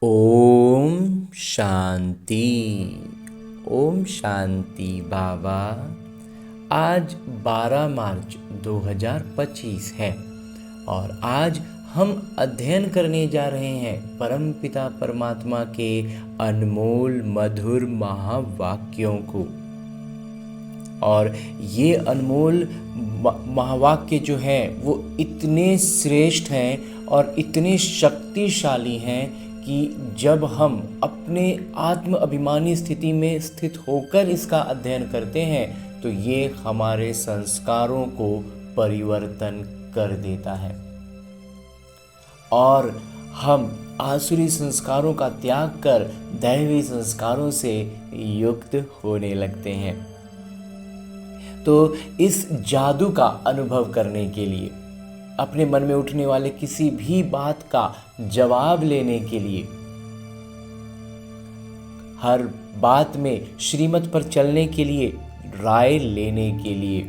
ओम शांति। ओम शांति बाबा। आज 12 मार्च 2025 है और आज हम अध्ययन करने जा रहे हैं परमपिता परमात्मा के अनमोल मधुर महावाक्यों को। और ये अनमोल महावाक्य जो हैं वो इतने श्रेष्ठ हैं और इतने शक्तिशाली हैं कि जब हम अपने आत्म अभिमानी स्थिति में स्थित होकर इसका अध्ययन करते हैं तो ये हमारे संस्कारों को परिवर्तन कर देता है और हम आसुरी संस्कारों का त्याग कर दैवी संस्कारों से युक्त होने लगते हैं। तो इस जादू का अनुभव करने के लिए, अपने मन में उठने वाले किसी भी बात का जवाब लेने के लिए, हर बात में श्रीमत पर चलने के लिए, राय लेने के लिए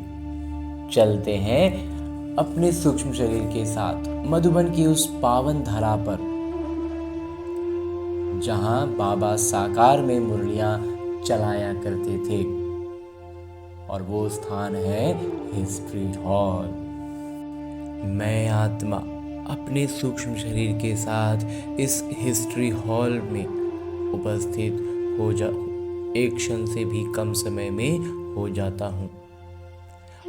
चलते हैं अपने सूक्ष्म शरीर के साथ मधुबन की उस पावन धरा पर जहां बाबा साकार में मुरलियां चलाया करते थे। और वो स्थान है हिस्ट्री हॉल। मैं आत्मा अपने सूक्ष्म शरीर के साथ इस हिस्ट्री हॉल में उपस्थित हो एक क्षण से भी कम समय में हो जाता हूँ।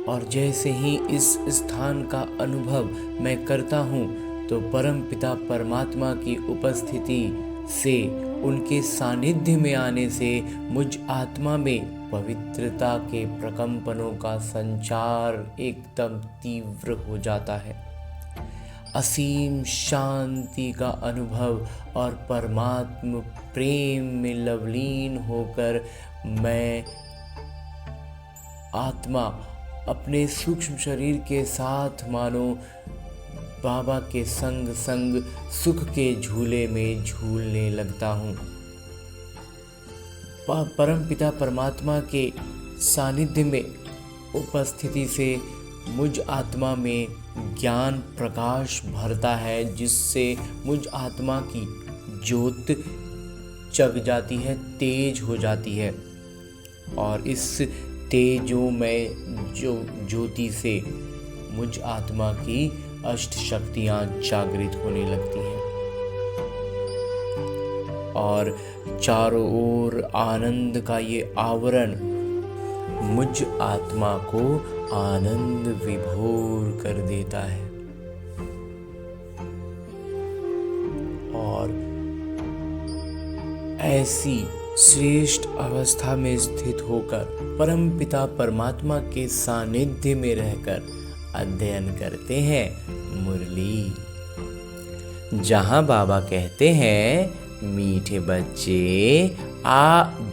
और जैसे ही इस स्थान का अनुभव मैं करता हूँ तो परम पिता परमात्मा की उपस्थिति से, उनके सानिध्य में आने से मुझ आत्मा में पवित्रता के प्रकंपनों का संचार एकदम तीव्र हो जाता है। असीम शांति का अनुभव और परमात्म प्रेम में लवलीन होकर मैं आत्मा अपने सूक्ष्म शरीर के साथ मानो बाबा के संग संग सुख के झूले में झूलने लगता हूँ। परम पिता परमात्मा के सानिध्य में उपस्थिति से मुझ आत्मा में ज्ञान प्रकाश भरता है, जिससे मुझ आत्मा की ज्योत जग जाती है, तेज हो जाती है। और इस तेजोमय ज्योति से मुझ आत्मा की अष्ट शक्तियां जागृत होने लगती हैं और चारों ओर आनंद का ये आवरण मुझ आत्मा को आनंद विभोर कर देता है। और ऐसी श्रेष्ठ अवस्था में स्थित होकर परम पिता परमात्मा के सानिध्य में रहकर अध्ययन करते हैं मुरली, जहां बाबा कहते हैं, मीठे बच्चे,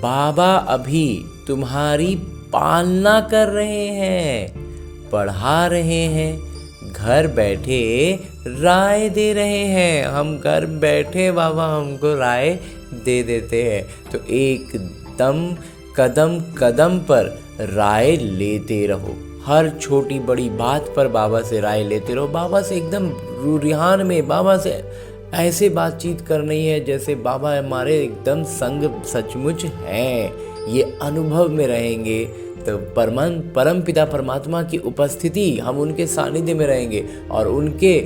बाबा अभी तुम्हारी पालना कर रहे हैं, पढ़ा रहे हैं, घर बैठे राय दे रहे हैं। हम घर बैठे बाबा हमको राय दे देते हैं। तो एकदम कदम कदम पर राय लेते रहो। हर छोटी बड़ी बात पर बाबा से राय लेते रहो। बाबा से एकदम रूरिहान में बाबा से ऐसे बातचीत करनी है जैसे बाबा हमारे एकदम संग सचमुच हैं। ये अनुभव में रहेंगे तो परम पिता परमात्मा की उपस्थिति, हम उनके सानिध्य में रहेंगे और उनके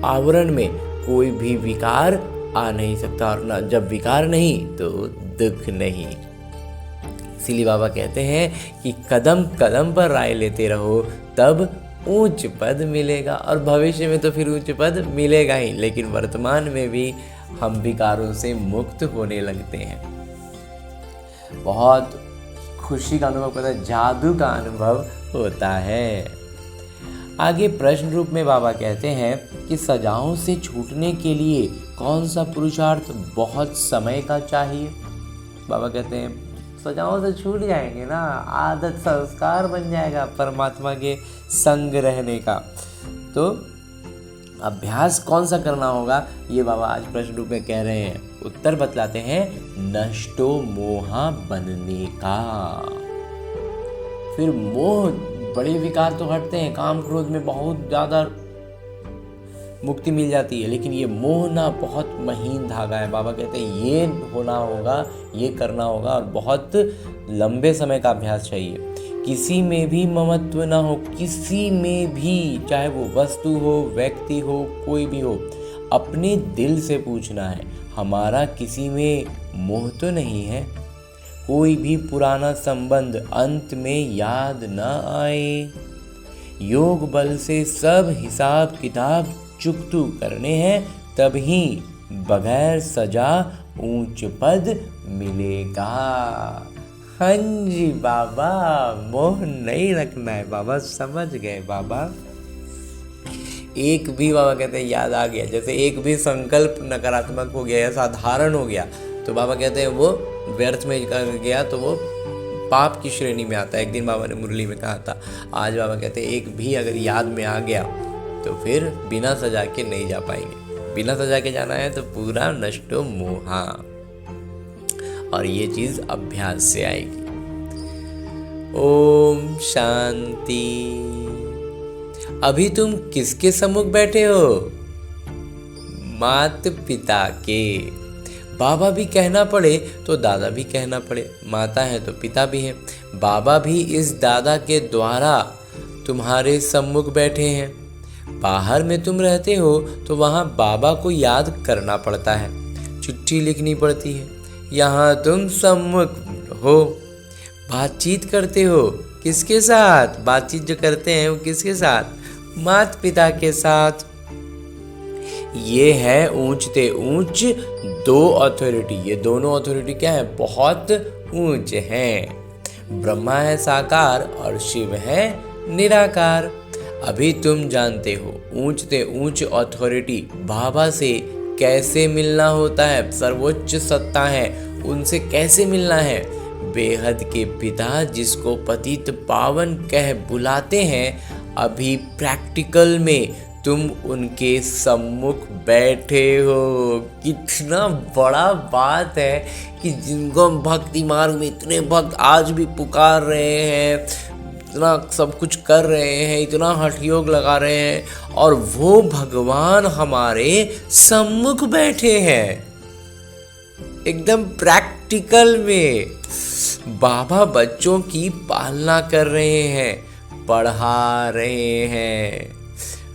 आवरण में कोई भी विकार आ नहीं सकता। और ना जब विकार नहीं तो दुख नहीं। इसीलिए बाबा कहते हैं कि कदम कदम पर राय लेते रहो, तब ऊंच पद मिलेगा। और भविष्य में तो फिर ऊंच पद मिलेगा ही, लेकिन वर्तमान में भी हम विकारों से मुक्त होने लगते हैं। बहुत खुशी का अनुभव करता है, जादू का अनुभव होता है। आगे प्रश्न रूप में बाबा कहते हैं कि सजाओं से छूटने के लिए कौन सा पुरुषार्थ बहुत समय का चाहिए। बाबा कहते हैं सजाओं से छूट जाएंगे ना, आदत संस्कार बन जाएगा परमात्मा के संग रहने का। तो अभ्यास कौन सा करना होगा, ये बाबा आज प्रश्न रूप में कह रहे हैं। उत्तर बतलाते हैं, नष्टो मोहा बनने का। फिर मोह, बड़े विकार तो हटते हैं, काम क्रोध में बहुत ज़्यादा मुक्ति मिल जाती है। लेकिन ये मोह ना बहुत महीन धागा है। बाबा कहते हैं ये होना होगा, ये करना होगा और बहुत लंबे समय का अभ्यास चाहिए। किसी में भी ममत्व ना हो, किसी में भी, चाहे वो वस्तु हो, व्यक्ति हो, कोई भी हो। अपने दिल से पूछना है, हमारा किसी में मोह तो नहीं है? कोई भी पुराना संबंध अंत में याद न आए। योग बल से सब हिसाब किताब चुकतू करने हैं, तभी बगैर सजा ऊंच पद मिलेगा। हाँ जी बाबा, मोह नहीं रखना है बाबा, समझ गए बाबा। एक भी, बाबा कहते हैं, याद आ गया, जैसे एक भी संकल्प नकारात्मक हो गया या साधारण हो गया तो बाबा कहते हैं वो व्यर्थ में गया, तो वो पाप की श्रेणी में आता है। एक दिन बाबा ने मुरली में कहा था, आज बाबा कहते हैं एक भी अगर याद में आ गया तो फिर बिना सजा के नहीं जा पाएंगे। बिना सजा के जाना है तो पूरा नष्टो मोहा, और ये चीज अभ्यास से आएगी। ओम शांति। अभी तुम किसके सम्मुख बैठे हो? माता पिता के। बाबा भी कहना पड़े तो दादा भी कहना पड़े, माता है तो पिता भी है। बाबा भी इस दादा के द्वारा तुम्हारे सम्मुख बैठे हैं। बाहर में तुम रहते हो तो वहाँ बाबा को याद करना पड़ता है, चिट्ठी लिखनी पड़ती है। यहाँ तुम सम्मुख हो, बातचीत करते हो। किसके साथ बातचीत जो करते हैं वो किसके साथ? माता पिता के साथ। ये है ऊंचते ऊंच दो अथॉरिटी। ये दोनों अथॉरिटी क्या है? बहुत ऊंचे हैं। ब्रह्मा है साकार और शिव है निराकार। अभी तुम जानते हो ऊंचते ऊंच अथॉरिटी बाबा से कैसे मिलना होता है। सर्वोच्च सत्ता है, उनसे कैसे मिलना है। बेहद के पिता जिसको पतित पावन कह बुलाते हैं, अभी प्रैक्टिकल में तुम उनके सम्मुख बैठे हो। कितना बड़ा बात है कि जिनको भक्ति मार्ग में इतने भक्त आज भी पुकार रहे हैं, इतना सब कुछ कर रहे हैं, इतना हठ योग लगा रहे हैं, और वो भगवान हमारे सम्मुख बैठे हैं एकदम प्रैक्टिकल में। बाबा बच्चों की पालना कर रहे हैं, पढ़ा रहे हैं,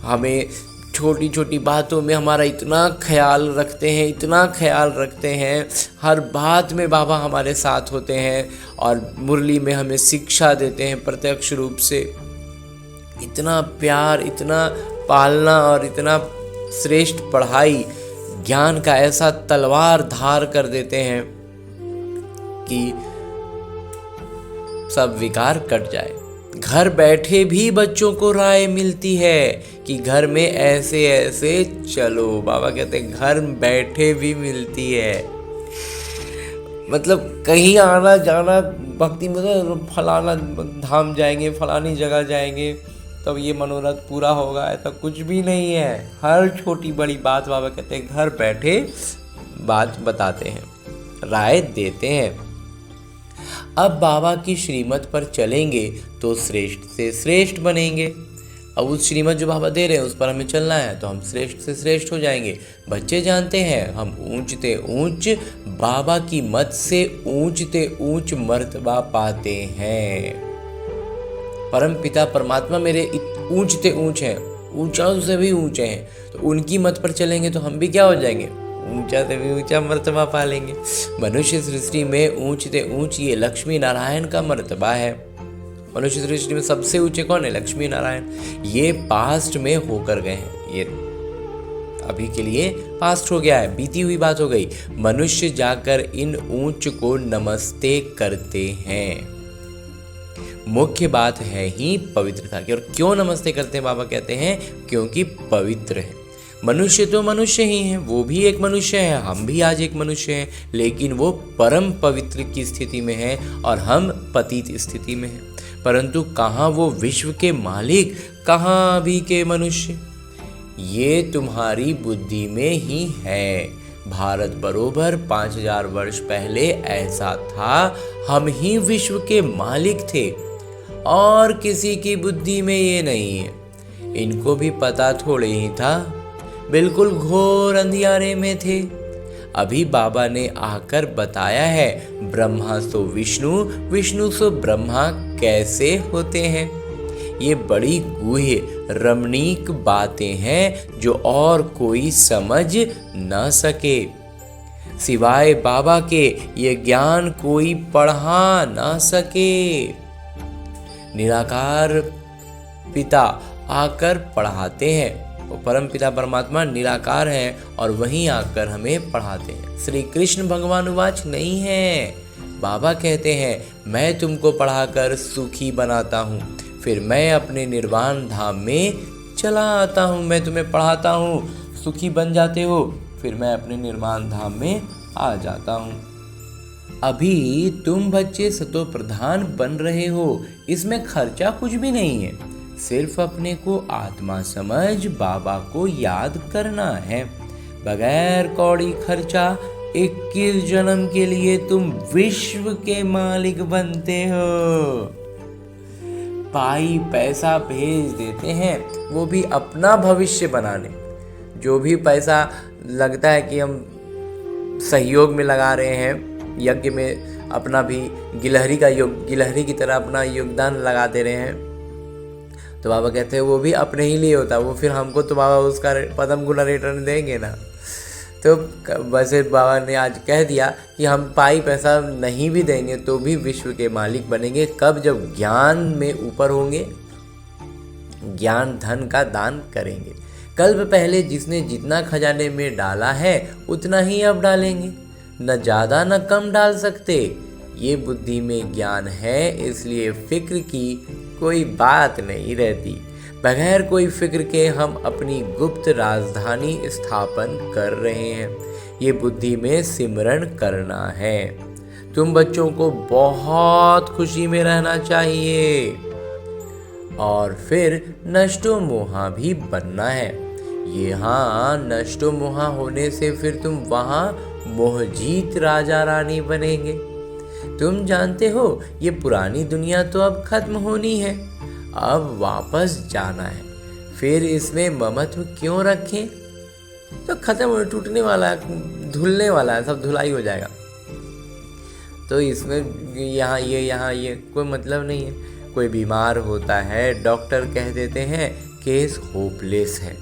हमें छोटी छोटी बातों में हमारा इतना ख्याल रखते हैं, इतना ख्याल रखते हैं। हर बात में बाबा हमारे साथ होते हैं और मुरली में हमें शिक्षा देते हैं प्रत्यक्ष रूप से। इतना प्यार, इतना पालना और इतना श्रेष्ठ पढ़ाई, ज्ञान का ऐसा तलवार धार कर देते हैं कि सब विकार कट जाए। घर बैठे भी बच्चों को राय मिलती है कि घर में ऐसे ऐसे चलो। बाबा कहते हैं घर बैठे भी मिलती है। मतलब कहीं आना जाना भक्ति में तो फलाना धाम जाएंगे, फलानी जगह जाएंगे तब ये मनोरथ पूरा होगा, ऐसा कुछ भी नहीं है। हर छोटी बड़ी बात बाबा कहते हैं घर बैठे बात बताते हैं, राय देते हैं। अब बाबा की श्रीमत पर चलेंगे तो श्रेष्ठ से श्रेष्ठ बनेंगे। अब उस श्रीमत जो बाबा दे रहे हैं उस पर हमें चलना है तो हम श्रेष्ठ से श्रेष्ठ हो जाएंगे। बच्चे जानते हैं हम ऊंचते ऊंच बाबा की मत से ऊंचते ऊंच मर्तबा पाते हैं। परम पिता परमात्मा मेरे ऊंचते ऊंच हैं, ऊंचा से भी ऊंचे हैं, तो उनकी मत पर चलेंगे तो हम भी क्या हो जाएंगे? ऊंचा से भी ऊंचा मर्तबा पा लेंगे। मनुष्य सृष्टि में ऊंचते ऊंच ये लक्ष्मी नारायण का मर्तबा है। मनुष्य सृष्टि में सबसे ऊंचे कौन है? लक्ष्मी नारायण। ये पास्ट में होकर गए हैं, ये अभी के लिए पास्ट हो गया है, बीती हुई बात हो गई। मनुष्य जाकर इन ऊंच को नमस्ते करते हैं। मुख्य बात है ही पवित्रता की। और क्यों नमस्ते करते हैं? बाबा कहते हैं क्योंकि पवित्र है। मनुष्य तो मनुष्य ही है, वो भी एक मनुष्य है, हम भी आज एक मनुष्य हैं, लेकिन वो परम पवित्र की स्थिति में है और हम पतित स्थिति में हैं। परंतु कहाँ वो विश्व के मालिक, कहाँ अभी के मनुष्य? ये तुम्हारी बुद्धि में ही है। भारत बरोबर 5000 वर्ष पहले ऐसा था, हम ही विश्व के मालिक थे और किसी की बुद्धि में ये नहीं है। इनको भी पता थोड़े ही था। बिल्कुल घोर अंधियारे में थे। अभी बाबा ने आकर बताया है, ब्रह्मा सो विष्णु, विष्णु सो ब्रह्मा कैसे होते हैं। ये बड़ी गूढ़ रमणीक बातें हैं जो और कोई समझ न सके। सिवाय बाबा के ये ज्ञान कोई पढ़ा न सके। निराकार पिता आकर पढ़ाते हैं। वो परम पिता परमात्मा निराकार हैं और वहीं आकर हमें पढ़ाते हैं। श्री कृष्ण भगवानुवाच नहीं है। बाबा कहते हैं, मैं तुमको पढ़ाकर सुखी बनाता हूँ, फिर मैं अपने निर्वाण धाम में चला आता हूँ। मैं तुम्हें पढ़ाता हूँ, सुखी बन जाते हो, फिर मैं अपने निर्वाण धाम में आ जाता हूँ। अभी तुम बच्चे सतो प्रधान बन रहे हो, इसमें खर्चा कुछ भी नहीं है। सिर्फ अपने को आत्मा समझ बाबा को याद करना है। बगैर कौड़ी खर्चा 21 जन्म के लिए तुम विश्व के मालिक बनते हो। पाई पैसा भेज देते हैं, वो भी अपना भविष्य बनाने। जो भी पैसा लगता है कि हम सहयोग में लगा रहे हैं, यज्ञ में अपना भी गिलहरी की तरह अपना योगदान लगा दे रहे हैं, तो बाबा कहते हैं वो भी अपने ही लिए होता है। वो फिर हमको तो बाबा उसका पदम गुना रिटर्न देंगे ना। तो वैसे बाबा ने आज कह दिया कि हम पाई पैसा नहीं भी देंगे तो भी विश्व के मालिक बनेंगे। कब? जब ज्ञान में ऊपर होंगे, ज्ञान धन का दान करेंगे। कल्प पहले जिसने जितना खजाने में डाला है उतना ही अब डालेंगे, न ज़्यादा न कम डाल सकते। ये बुद्धि में ज्ञान है, इसलिए फिक्र की कोई बात नहीं रहती। बगैर कोई फिक्र के हम अपनी गुप्त राजधानी स्थापन कर रहे हैं। ये बुद्धि में सिमरण करना है। तुम बच्चों को बहुत खुशी में रहना चाहिए और फिर नष्टो मोहा भी बनना है। यहाँ नष्टो मोहा होने से फिर तुम वहाँ मोहजीत राजा रानी बनेंगे। तुम जानते हो ये पुरानी दुनिया तो अब खत्म होनी है, अब वापस जाना है। फिर इसमें ममत्व क्यों रखें? तो खत्म हो, टूटने वाला है, धुलने वाला है, सब धुलाई हो जाएगा। तो इसमें यहाँ ये कोई मतलब नहीं है। कोई बीमार होता है, डॉक्टर कह देते हैं केस होपलेस है,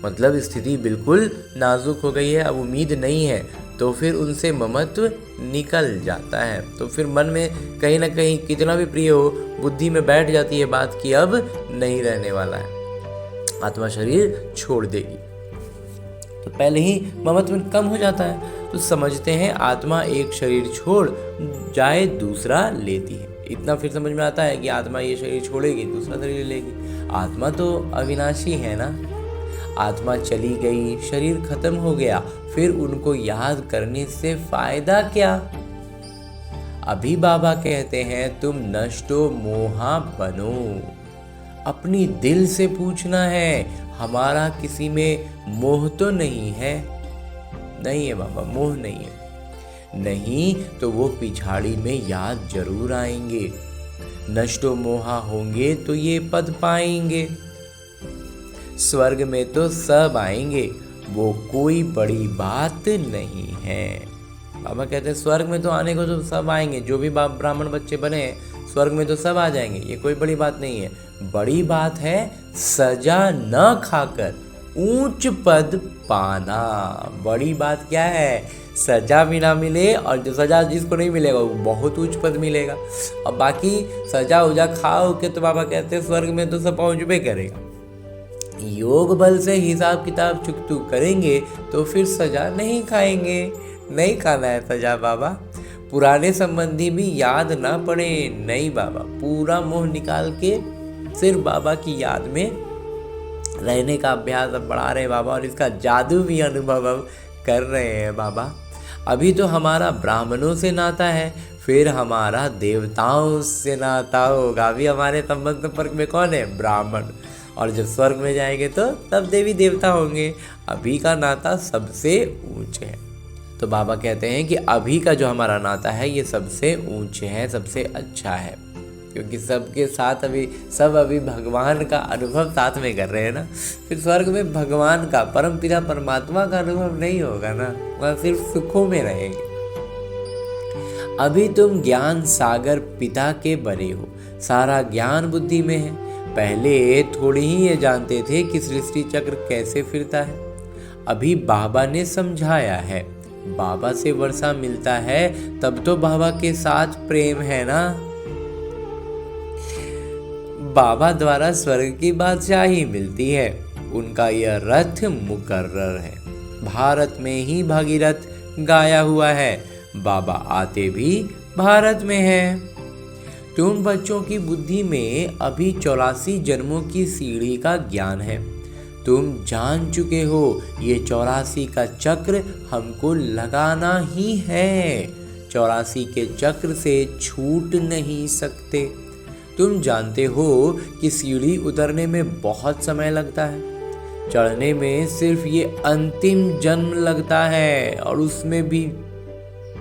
मतलब स्थिति बिल्कुल नाजुक हो गई है, अब उम्मीद नहीं है। तो फिर उनसे ममत्व निकल जाता है। तो फिर मन में कहीं ना कहीं कितना भी प्रिय हो, बुद्धि में बैठ जाती है बात कि अब नहीं रहने वाला है, आत्मा शरीर छोड़ देगी। तो पहले ही ममत्व कम हो जाता है। तो समझते हैं आत्मा एक शरीर छोड़ जाए दूसरा लेती है। इतना फिर समझ में आता है कि आत्मा ये शरीर छोड़ेगी दूसरा शरीर लेगी। आत्मा तो अविनाशी है ना। आत्मा चली गई, शरीर खत्म हो गया, फिर उनको याद करने से फायदा क्या? अभी बाबा कहते हैं तुम नष्टो मोहा बनो। अपनी दिल से पूछना है, हमारा किसी में मोह तो नहीं है? नहीं है बाबा, मोह नहीं है। नहीं तो वो पिछाड़ी में याद जरूर आएंगे। नष्टो मोहा होंगे तो ये पद पाएंगे। स्वर्ग में तो सब आएंगे, वो कोई बड़ी बात नहीं है। बाबा कहते हैं स्वर्ग में तो आने को तो सब आएंगे, जो भी बाप ब्राह्मण बच्चे बने हैं स्वर्ग में तो सब आ जाएंगे, ये कोई बड़ी बात नहीं है। बड़ी बात है सजा न खाकर ऊंच पद पाना। बड़ी बात क्या है? सजा भी ना मिले, और जो सजा जिसको नहीं मिलेगा वो बहुत ऊंच पद मिलेगा। और बाकी सजा उजा खाओ के तो बाबा कहते हैं स्वर्ग में तो सब पहुँचबे करेगा। योग बल से हिसाब किताब चुकतू करेंगे तो फिर सजा नहीं खाएंगे। नहीं खाना है सजा बाबा। पुराने संबंधी भी याद ना पड़े, नहीं बाबा, पूरा मोह निकाल के सिर्फ बाबा की याद में रहने का अभ्यास अब बढ़ा रहे हैं बाबा, और इसका जादू भी अनुभव अब कर रहे हैं बाबा। अभी तो हमारा ब्राह्मणों से नाता है, फिर हमारा देवताओं से नाता होगा। अभी हमारे संबंध संपर्क में कौन है? ब्राह्मण। और जब स्वर्ग में जाएंगे तो तब देवी देवता होंगे। अभी का नाता सबसे ऊंचे है। तो बाबा कहते हैं कि अभी का जो हमारा नाता है ये सबसे ऊंचे है, सबसे अच्छा है। क्योंकि सबके साथ अभी भगवान का अनुभव साथ में कर रहे हैं ना। फिर स्वर्ग में भगवान का, परमपिता परमात्मा का अनुभव नहीं होगा ना, वहाँ सिर्फ सुखों में रहेंगे। अभी तुम ज्ञान सागर पिता के बने हो, सारा ज्ञान बुद्धि में है। पहले थोड़ी ही ये जानते थे कि सृष्टि चक्र कैसे फिरता है। अभी बाबा ने समझाया है। बाबा से वर्षा मिलता है तब तो बाबा के साथ प्रेम है ना। बाबा द्वारा स्वर्ग की बादशाही मिलती है। उनका यह रथ मुकर्रर है। भारत में ही भागीरथ गाया हुआ है। बाबा आते भी भारत में है। तुम बच्चों की बुद्धि में अभी 84 जन्मों की सीढ़ी का ज्ञान है। तुम जान चुके हो ये 84 का चक्र हमको लगाना ही है। 84 के चक्र से छूट नहीं सकते। तुम जानते हो कि सीढ़ी उतरने में बहुत समय लगता है, चढ़ने में सिर्फ ये अंतिम जन्म लगता है, और उसमें भी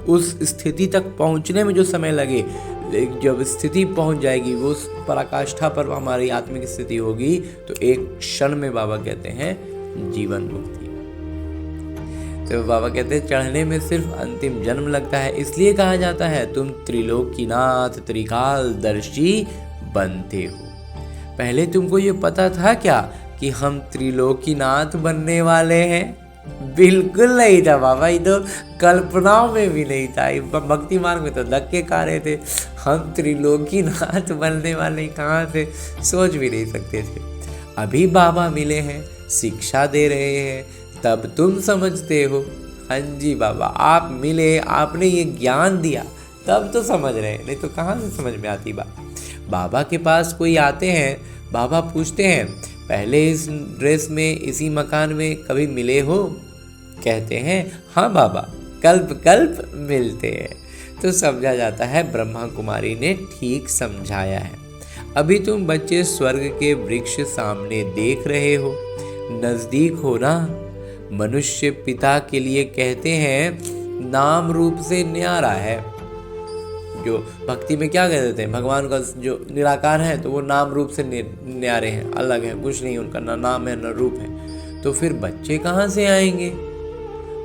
उस स्थिति तक पहुंचने में जो समय लगे, जब स्थिति पहुंच जाएगी, वो उस पराकाष्ठा पर हमारी आत्मिक स्थिति होगी, तो एक क्षण में बाबा कहते हैं जीवन मुक्ति। तो बाबा कहते हैं चढ़ने में सिर्फ अंतिम जन्म लगता है। इसलिए कहा जाता है तुम त्रिलोकीनाथ त्रिकालदर्शी बनते हो। पहले तुमको ये पता था क्या कि हम त्रिलोकीनाथ बनने वाले हैं? बिल्कुल नहीं था बाबा, ये तो कल्पनाओं में भी नहीं था। भक्ति मार्ग में तो धक्के खा रहे थे। हम त्रिलोकीनाथ बनने वाले कहाँ से सोच भी नहीं सकते थे। अभी बाबा मिले हैं, शिक्षा दे रहे हैं, तब तुम समझते हो। हाँ जी बाबा, आप मिले, आपने ये ज्ञान दिया, तब तो समझ रहे हैं, नहीं तो कहाँ से समझ में आती बात। बाबा के पास कोई आते हैं, बाबा पूछते हैं पहले इस ड्रेस में, इसी मकान में कभी मिले हो? कहते हैं हाँ बाबा, कल्प कल्प मिलते हैं। तो समझा जाता है ब्रह्मा कुमारी ने ठीक समझाया है। अभी तुम बच्चे स्वर्ग के वृक्ष सामने देख रहे हो, नजदीक हो ना। मनुष्य पिता के लिए कहते हैं नाम रूप से न्यारा है। जो भक्ति में क्या कह देते हैं, भगवान का जो निराकार है तो वो नाम रूप से न्यारे हैं, अलग है, कुछ नहीं, उनका ना नाम है ना रूप है। तो फिर बच्चे कहाँ से आएंगे?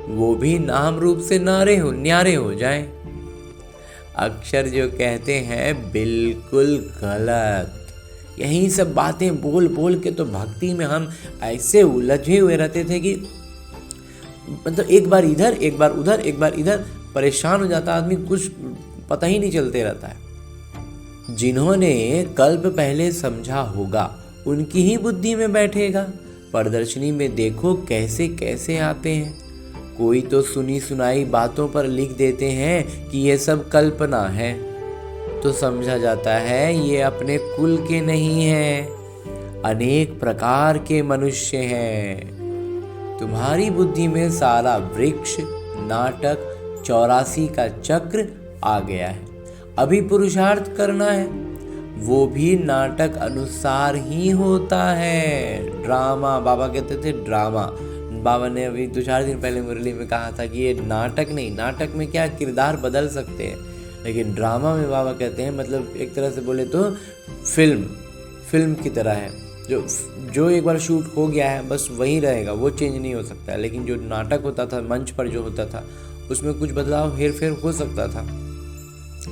वो भी नाम रूप से न्यारे हो जाएं। अक्षर जो कहते हैं बिल्कुल गलत। यही सब बातें बोल बोल के तो भक्ति में हम ऐसे उलझे हुए रहते थे कि मतलब एक बार इधर एक बार उधर एक बार इधर, परेशान हो जाता आदमी, कुछ पता ही नहीं चलते रहता है। जिन्होंने कल्प पहले समझा होगा उनकी ही बुद्धि में बैठेगा। प्रदर्शनी में देखो कैसे कैसे आते हैं। कोई तो सुनी सुनाई बातों पर लिख देते हैं कि ये सब कल्पना है, तो समझा जाता है ये अपने कुल के नहीं हैं, अनेक प्रकार के मनुष्य हैं। तुम्हारी बुद्धि में सारा वृक्ष नाटक 84 का चक्र आ गया है। अभी पुरुषार्थ करना है, वो भी नाटक अनुसार ही होता है। ड्रामा, बाबा कहते थे ड्रामा। बाबा ने अभी 2-4 दिन पहले मुरली में कहा था कि ये नाटक नहीं, नाटक में क्या किरदार बदल सकते हैं, लेकिन ड्रामा में बाबा कहते हैं मतलब एक तरह से बोले तो फिल्म की तरह है। जो एक बार शूट हो गया है बस वही रहेगा, वो चेंज नहीं हो सकता है। लेकिन जो नाटक होता था, मंच पर जो होता था, उसमें कुछ बदलाव हेर फेर हो सकता था,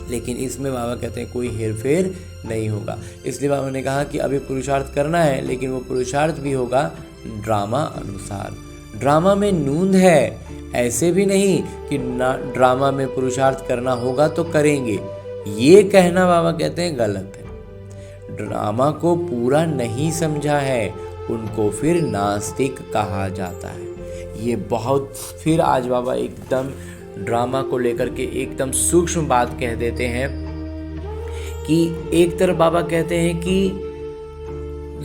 लेकिन इसमें बाबा कहते हैं कोई हेर फेर नहीं होगा। इसलिए बाबा ने कहा कि अभी पुरुषार्थ करना है, लेकिन वो पुरुषार्थ भी होगा ड्रामा अनुसार। ड्रामा में नूंद है, ऐसे भी नहीं कि ड्रामा में पुरुषार्थ करना होगा तो करेंगे, ये कहना बाबा कहते हैं गलत है। ड्रामा को पूरा नहीं समझा है, उनको फिर नास्तिक कहा जाता है। ये बहुत, फिर आज बाबा एकदम ड्रामा को लेकर के एकदम सूक्ष्म बात कह देते हैं कि एक तरफ बाबा कहते हैं कि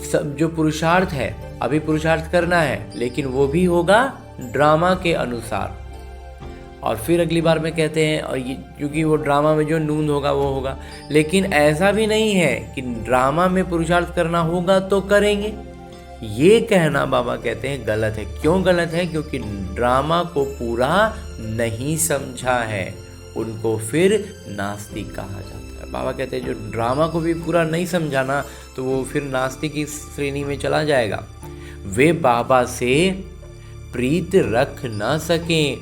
सब जो पुरुषार्थ है, अभी पुरुषार्थ करना है, लेकिन वो भी होगा ड्रामा के अनुसार। और फिर अगली बार में कहते हैं, और ये क्योंकि वो ड्रामा में जो नूंद होगा वो होगा, लेकिन ऐसा भी नहीं है कि ड्रामा में पुरुषार्थ करना होगा तो करेंगे, ये कहना बाबा कहते हैं गलत है। क्यों गलत है? क्योंकि ड्रामा को पूरा नहीं समझा है, उनको फिर नास्तिक कहा जाता है। बाबा कहते हैं जो ड्रामा को भी पूरा नहीं समझाना तो वो फिर नास्तिक की श्रेणी में चला जाएगा। वे बाबा से प्रीत रख ना सकें,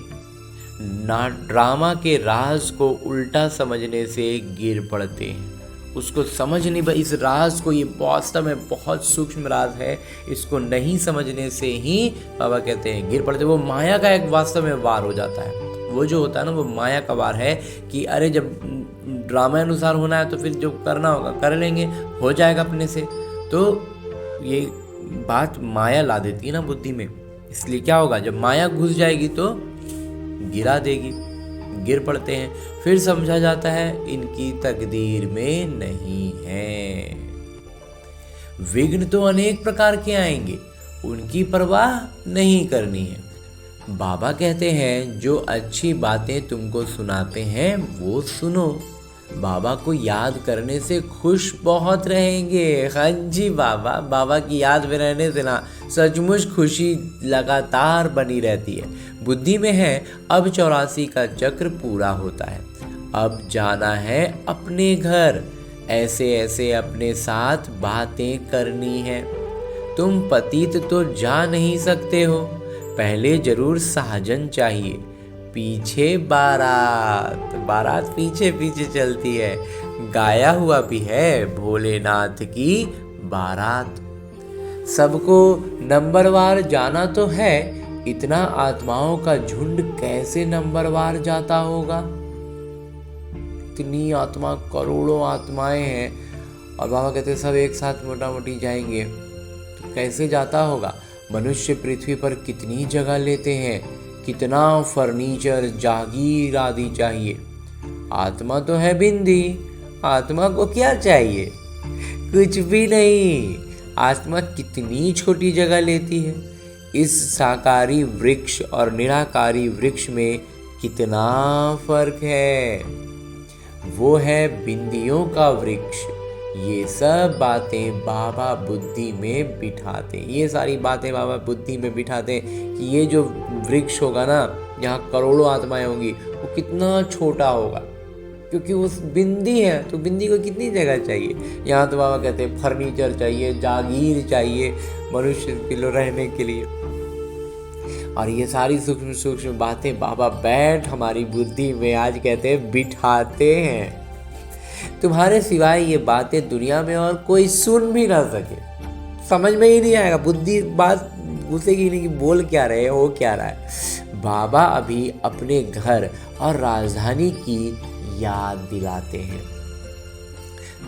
ना ड्रामा के राज को उल्टा समझने से गिर पड़ते हैं। उसको समझ नहीं, भाई इस राज को, ये वास्तव में बहुत सूक्ष्म राज है, इसको नहीं समझने से ही बाबा कहते हैं गिर पड़ते। वो माया का एक वास्तव में वार हो जाता है। वो जो होता है ना, वो माया का वार है कि अरे जब ड्रामा अनुसार होना है तो फिर जो करना होगा कर लेंगे, हो जाएगा अपने से। तो ये बात माया ला देती है ना बुद्धि में। इसलिए क्या होगा, जब माया घुस जाएगी तो गिरा देगी, गिर पड़ते हैं। फिर समझा जाता है इनकी तकदीर में नहीं है। विघ्न तो अनेक प्रकार के आएंगे, उनकी परवाह नहीं करनी है। बाबा कहते हैं जो अच्छी बातें तुमको सुनाते हैं वो सुनो, बाबा को याद करने से खुश बहुत रहेंगे। हाँ जी बाबा, बाबा की याद में रहने से ना सचमुच खुशी लगातार बनी रहती है। बुद्धि में है अब 84 का चक्र पूरा होता है, अब जाना है अपने घर, ऐसे ऐसे अपने साथ बातें करनी है। तुम पतित तो जा नहीं सकते हो, पहले जरूर साजन चाहिए, पीछे बारात, बारात पीछे पीछे चलती है। गाया हुआ भी है भोलेनाथ की बारात। सबको नंबरवार जाना तो है, इतना आत्माओं का झुंड कैसे नंबरवार जाता होगा। इतनी आत्मा, करोड़ों आत्माएं हैं और बाबा कहते हैं सब एक साथ मोटा मोटी जाएंगे तो कैसे जाता होगा। मनुष्य पृथ्वी पर कितनी जगह लेते हैं, कितना फर्नीचर, जागीर आदि चाहिए। आत्मा तो है बिंदी, आत्मा को क्या चाहिए, कुछ भी नहीं। आत्मा कितनी छोटी जगह लेती है। इस साकारी वृक्ष और निराकारी वृक्ष में कितना फर्क है। वो है बिंदियों का वृक्ष। ये सब बातें बाबा बुद्धि में बिठाते, ये सारी बातें बाबा बुद्धि में बिठाते कि ये जो वृक्ष होगा ना, यहाँ करोड़ों आत्माएं होंगी, वो कितना छोटा होगा, क्योंकि वो बिंदी है तो बिंदी को कितनी जगह चाहिए। यहाँ तो बाबा कहते हैं फर्नीचर चाहिए, जागीर चाहिए मनुष्य के लिए रहने के लिए। और ये सारी सूक्ष्म सूक्ष्म बातें बाबा बैठ हमारी बुद्धि में आज कहते हैं बिठाते हैं। तुम्हारे सिवाय ये बातें दुनिया में और कोई सुन भी ना सके, समझ में ही नहीं आएगा, बुद्धि बात घुसेगी नहीं कि बोल क्या रहे, हो क्या रहा है। बाबा अभी अपने घर और राजधानी की याद दिलाते हैं।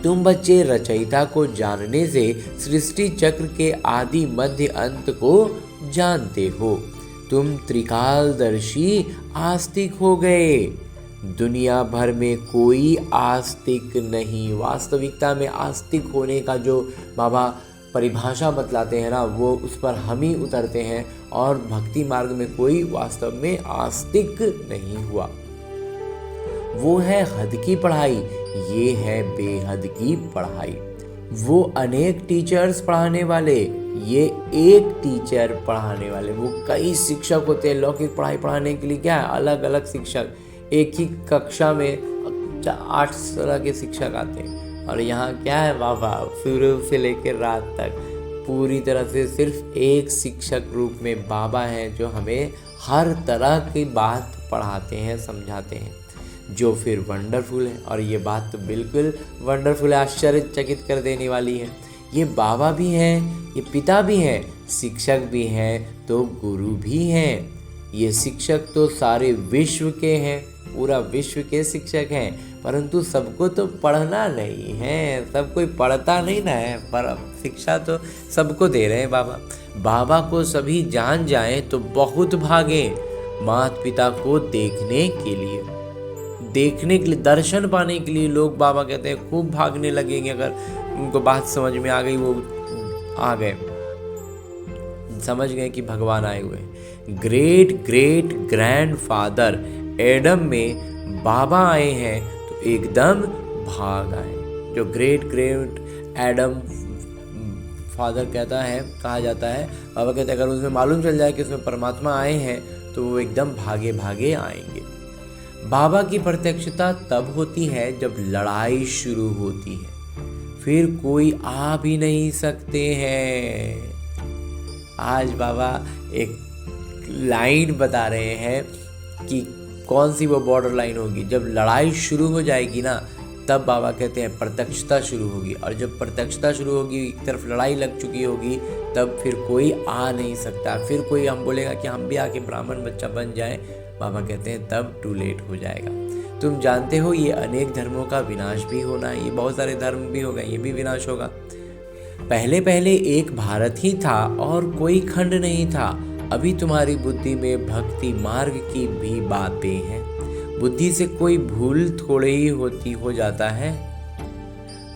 तुम बच्चे रचयिता को जानने से सृष्टि चक्र के आदि मध्य अंत को जानते हो। तुम त्रिकालदर्शी आस्तिक हो गए। दुनिया भर में कोई आस्तिक नहीं। वास्तविकता में आस्तिक होने का जो बाबा परिभाषा बतलाते हैं ना, वो उस पर हम ही उतरते हैं। और भक्ति मार्ग में कोई वास्तव में आस्तिक नहीं हुआ। वो है हद की पढ़ाई, ये है बेहद की पढ़ाई। वो अनेक टीचर्स पढ़ाने वाले, ये एक टीचर पढ़ाने वाले। वो कई शिक्षक होते हैं लौकिक पढ़ाई पढ़ाने के लिए, क्या है अलग अलग शिक्षक, एक ही कक्षा में 8 तरह के शिक्षक आते हैं। और यहाँ क्या है बाबा, शुरू से लेकर रात तक पूरी तरह से सिर्फ एक शिक्षक रूप में बाबा हैं, जो हमें हर तरह की बात पढ़ाते हैं, समझाते हैं, जो फिर वंडरफुल है। और ये बात तो बिल्कुल वंडरफुल है, आश्चर्यचकित कर देने वाली है। ये बाबा भी हैं, ये पिता भी हैं, शिक्षक भी हैं तो गुरु भी हैं। ये शिक्षक तो सारे विश्व के हैं, पूरा विश्व के शिक्षक हैं, परंतु सबको तो पढ़ना नहीं है, सब कोई पढ़ता नहीं ना है, पर शिक्षा तो सबको दे रहे हैं बाबा। बाबा को सभी जान जाएं तो बहुत भागें। माता पिता को देखने के लिए, दर्शन पाने के लिए लोग बाबा कहते हैं खूब भागने लगेंगे। अगर उनको बात समझ में आ गई, वो आ गए, समझ गए कि भगवान आए हुए हैं। Great great grand father Adam में बाबा आए हैं तो एकदम भाग आए। जो ग्रेट ग्रेट एडम फादर कहा जाता है, बाबा कहते हैं अगर उसमें मालूम चल जाए कि उसमें परमात्मा आए हैं तो वो एकदम भागे भागे आएंगे। बाबा की प्रत्यक्षता तब होती है जब लड़ाई शुरू होती है, फिर कोई आ भी नहीं सकते हैं। आज बाबा एक लाइन बता रहे हैं कि कौन सी वो बॉर्डर लाइन होगी। जब लड़ाई शुरू हो जाएगी ना, तब बाबा कहते हैं प्रत्यक्षता शुरू होगी, और जब प्रत्यक्षता शुरू होगी, एक तरफ लड़ाई लग चुकी होगी, तब फिर कोई आ नहीं सकता। फिर कोई हम बोलेगा कि हम भी आके ब्राह्मण बच्चा बन जाएं, बाबा कहते हैं तब टू लेट हो जाएगा। तुम जानते हो ये अनेक धर्मों का विनाश भी होना है, ये बहुत सारे धर्म भी हो गए, ये भी विनाश होगा। पहले पहले एक भारत ही था और कोई खंड नहीं था। अभी तुम्हारी बुद्धि में भक्ति मार्ग की भी बातें हैं। बुद्धि से कोई भूल थोड़ी ही हो जाता है,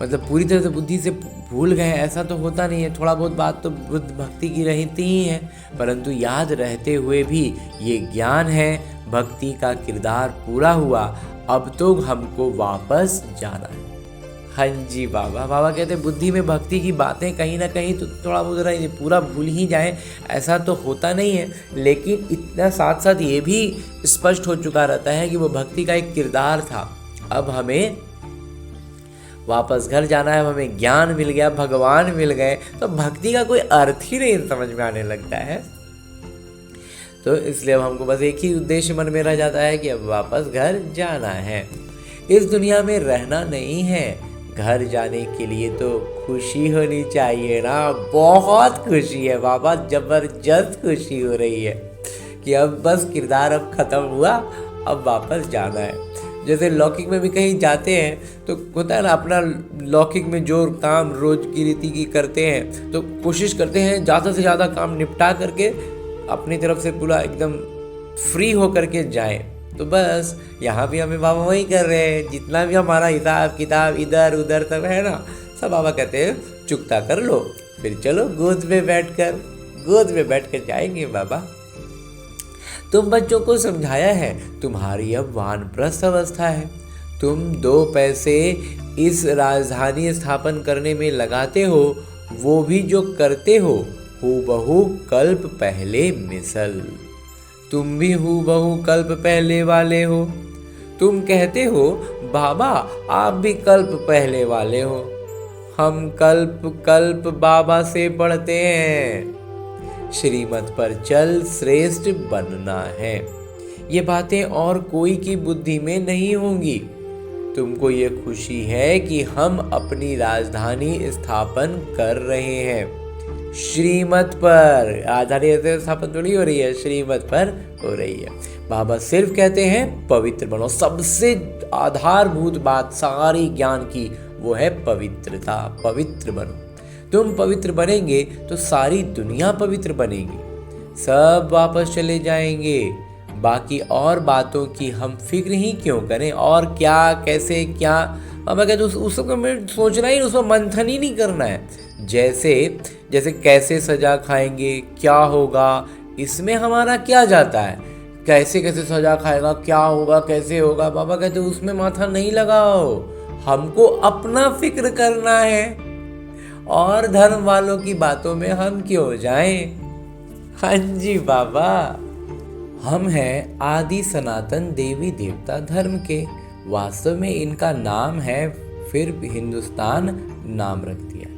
मतलब पूरी तरह से बुद्धि से भूल गए ऐसा तो होता नहीं है। थोड़ा बहुत बात तो बुद्ध भक्ति की रहती ही है, परंतु याद रहते हुए भी ये ज्ञान है भक्ति का किरदार पूरा हुआ, अब तो हमको वापस जाना है। हाँ जी बाबा, बाबा कहते हैं बुद्धि में भक्ति की बातें कहीं ना कहीं तो थोड़ा बहुत रही, पूरा भूल ही जाए ऐसा तो होता नहीं है, लेकिन इतना साथ साथ ये भी स्पष्ट हो चुका रहता है कि वो भक्ति का एक किरदार था। अब हमें वापस घर जाना है, हमें ज्ञान मिल गया, भगवान मिल गए, तो भक्ति का कोई अर्थ ही नहीं समझ में आने लगता है। तो इसलिए अब हमको बस एक ही उद्देश्य मन में रह जाता है कि अब वापस घर जाना है। इस दुनिया में रहना नहीं है, घर जाने के लिए तो खुशी होनी चाहिए ना। बहुत खुशी है बाबा, जबरदस्त खुशी हो रही है कि अब बस किरदार अब खत्म हुआ, अब वापस जाना है। जैसे लौकिक में भी कहीं जाते हैं तो होता है ना, अपना लौकिक में जो काम रोज की रीति की करते हैं तो कोशिश करते हैं ज़्यादा से ज़्यादा काम निपटा करके अपनी तरफ से पूरा एकदम फ्री हो करके जाएं। तो बस यहाँ भी हमें बाबा वही कर रहे हैं, जितना भी हमारा हिसाब किताब इधर उधर सब है ना, सब बाबा कहते हैं चुकता कर लो, फिर चलो गोद में बैठकर जाएंगे बाबा। तुम बच्चों को समझाया है, तुम्हारी अब वानप्रस्थ अवस्था है। तुम 2 पैसे इस राजधानी स्थापन करने में लगाते हो, वो भी जो करते हो हूबहू कल्प पहले मिसल। तुम भी हूबहू कल्प पहले वाले हो। तुम कहते हो बाबा आप भी कल्प पहले वाले हो, हम कल्प बाबा से पढ़ते हैं। श्रीमत पर चल श्रेष्ठ बनना है। ये बातें और कोई की बुद्धि में नहीं होंगी। तुमको ये खुशी है कि हम अपनी राजधानी स्थापन कर रहे हैं। श्रीमत पर राजधानी स्थापन थोड़ी हो रही है, श्रीमत पर हो रही है। बाबा सिर्फ कहते हैं पवित्र बनो। सबसे आधारभूत बात सारी ज्ञान की वो है पवित्रता। पवित्र बनो। तुम पवित्र बनेंगे तो सारी दुनिया पवित्र बनेगी, सब वापस चले जाएंगे। बाकी और बातों की हम फिक्र ही क्यों करें, और क्या कैसे क्या बाबा कहते उस सब में सोचना ही, उसमें मंथन ही नहीं करना है। जैसे कैसे सजा खाएंगे, क्या होगा, इसमें हमारा क्या जाता है। कैसे सजा खाएगा, क्या होगा, कैसे होगा, बाबा कहते उसमें माथा नहीं लगाओ। हमको अपना फिक्र करना है, और धर्म वालों की बातों में हम क्यों जाएं। हाँ जी बाबा, हम हैं आदि सनातन देवी देवता धर्म के। वास्तव में इनका नाम है, फिर हिंदुस्तान नाम रख दिया।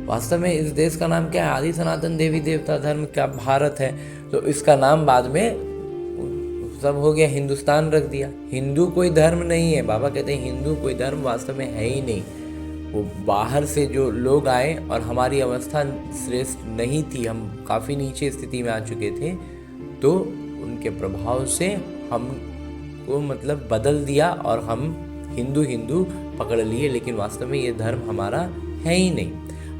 वास्तव में इस देश का नाम क्या है, आदि सनातन देवी देवता धर्म का भारत है, तो इसका नाम बाद में सब हो गया, हिंदुस्तान रख दिया। हिंदू कोई धर्म नहीं है, बाबा कहते हैं हिंदू कोई धर्म वास्तव में है ही नहीं। वो बाहर से जो लोग आए और हमारी अवस्था श्रेष्ठ नहीं थी, हम काफ़ी नीचे स्थिति में आ चुके थे, तो उनके प्रभाव से हमको मतलब बदल दिया और हम हिंदू पकड़ लिए, लेकिन वास्तव में ये धर्म हमारा है ही नहीं।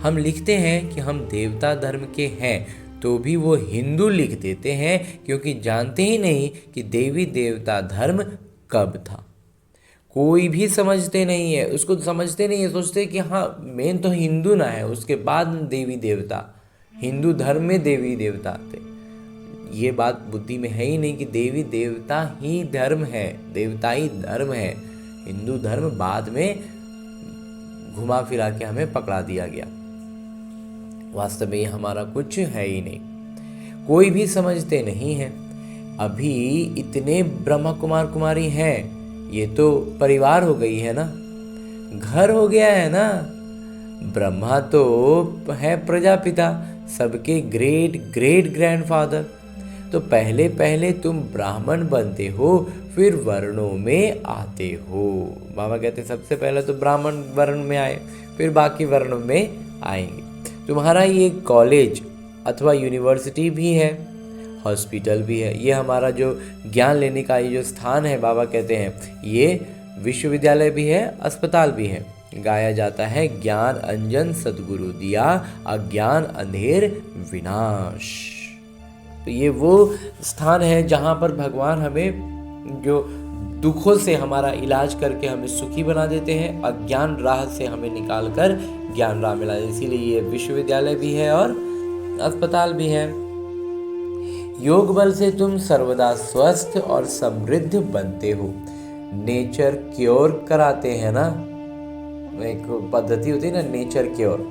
हम लिखते हैं कि हम देवता धर्म के हैं, तो भी वो हिंदू लिख देते हैं, क्योंकि जानते ही नहीं कि देवी देवता धर्म कब था। कोई भी समझते नहीं है, उसको समझते नहीं है, सोचते कि हाँ मेन तो हिंदू ना है, उसके बाद देवी देवता, हिंदू धर्म में देवी देवता थे। ये बात बुद्धि में है ही नहीं कि देवी देवता ही धर्म है, देवता ही धर्म है। हिंदू धर्म बाद में घुमा फिरा के हमें पकड़ा दिया गया। वास्तव में ये हमारा कुछ है ही नहीं, कोई भी समझते नहीं है। अभी इतने ब्रह्मा कुमार कुमारी हैं, ये तो परिवार हो गई है ना, घर हो गया है ना। ब्रह्मा तो है प्रजापिता, सबके ग्रेट ग्रेट ग्रैंडफादर। तो पहले पहले तुम ब्राह्मण बनते हो, फिर वर्णों में आते हो। बाबा कहते सबसे पहले तो ब्राह्मण वर्ण में आए, फिर बाकी वर्णों में आएंगे। तुम्हारा ये कॉलेज अथवा यूनिवर्सिटी भी है, हॉस्पिटल भी है, ये हमारा जो ज्ञान लेने का ये जो स्थान है, बाबा कहते हैं ये विश्वविद्यालय भी है, अस्पताल भी है। गाया जाता है ज्ञान अंजन सतगुरु दिया, अज्ञान अंधेर विनाश। तो ये वो स्थान है जहाँ पर भगवान हमें जो दुखों से हमारा इलाज करके हमें सुखी बना देते हैं, अज्ञान राह से हमें निकाल कर ज्ञान राह मिला। इसीलिए ये विश्वविद्यालय भी है और अस्पताल भी है। योग बल से तुम सर्वदा स्वस्थ और समृद्ध बनते हो। नेचर क्योर कराते हैं ना, एक पद्धति होती है ना नेचर क्योर,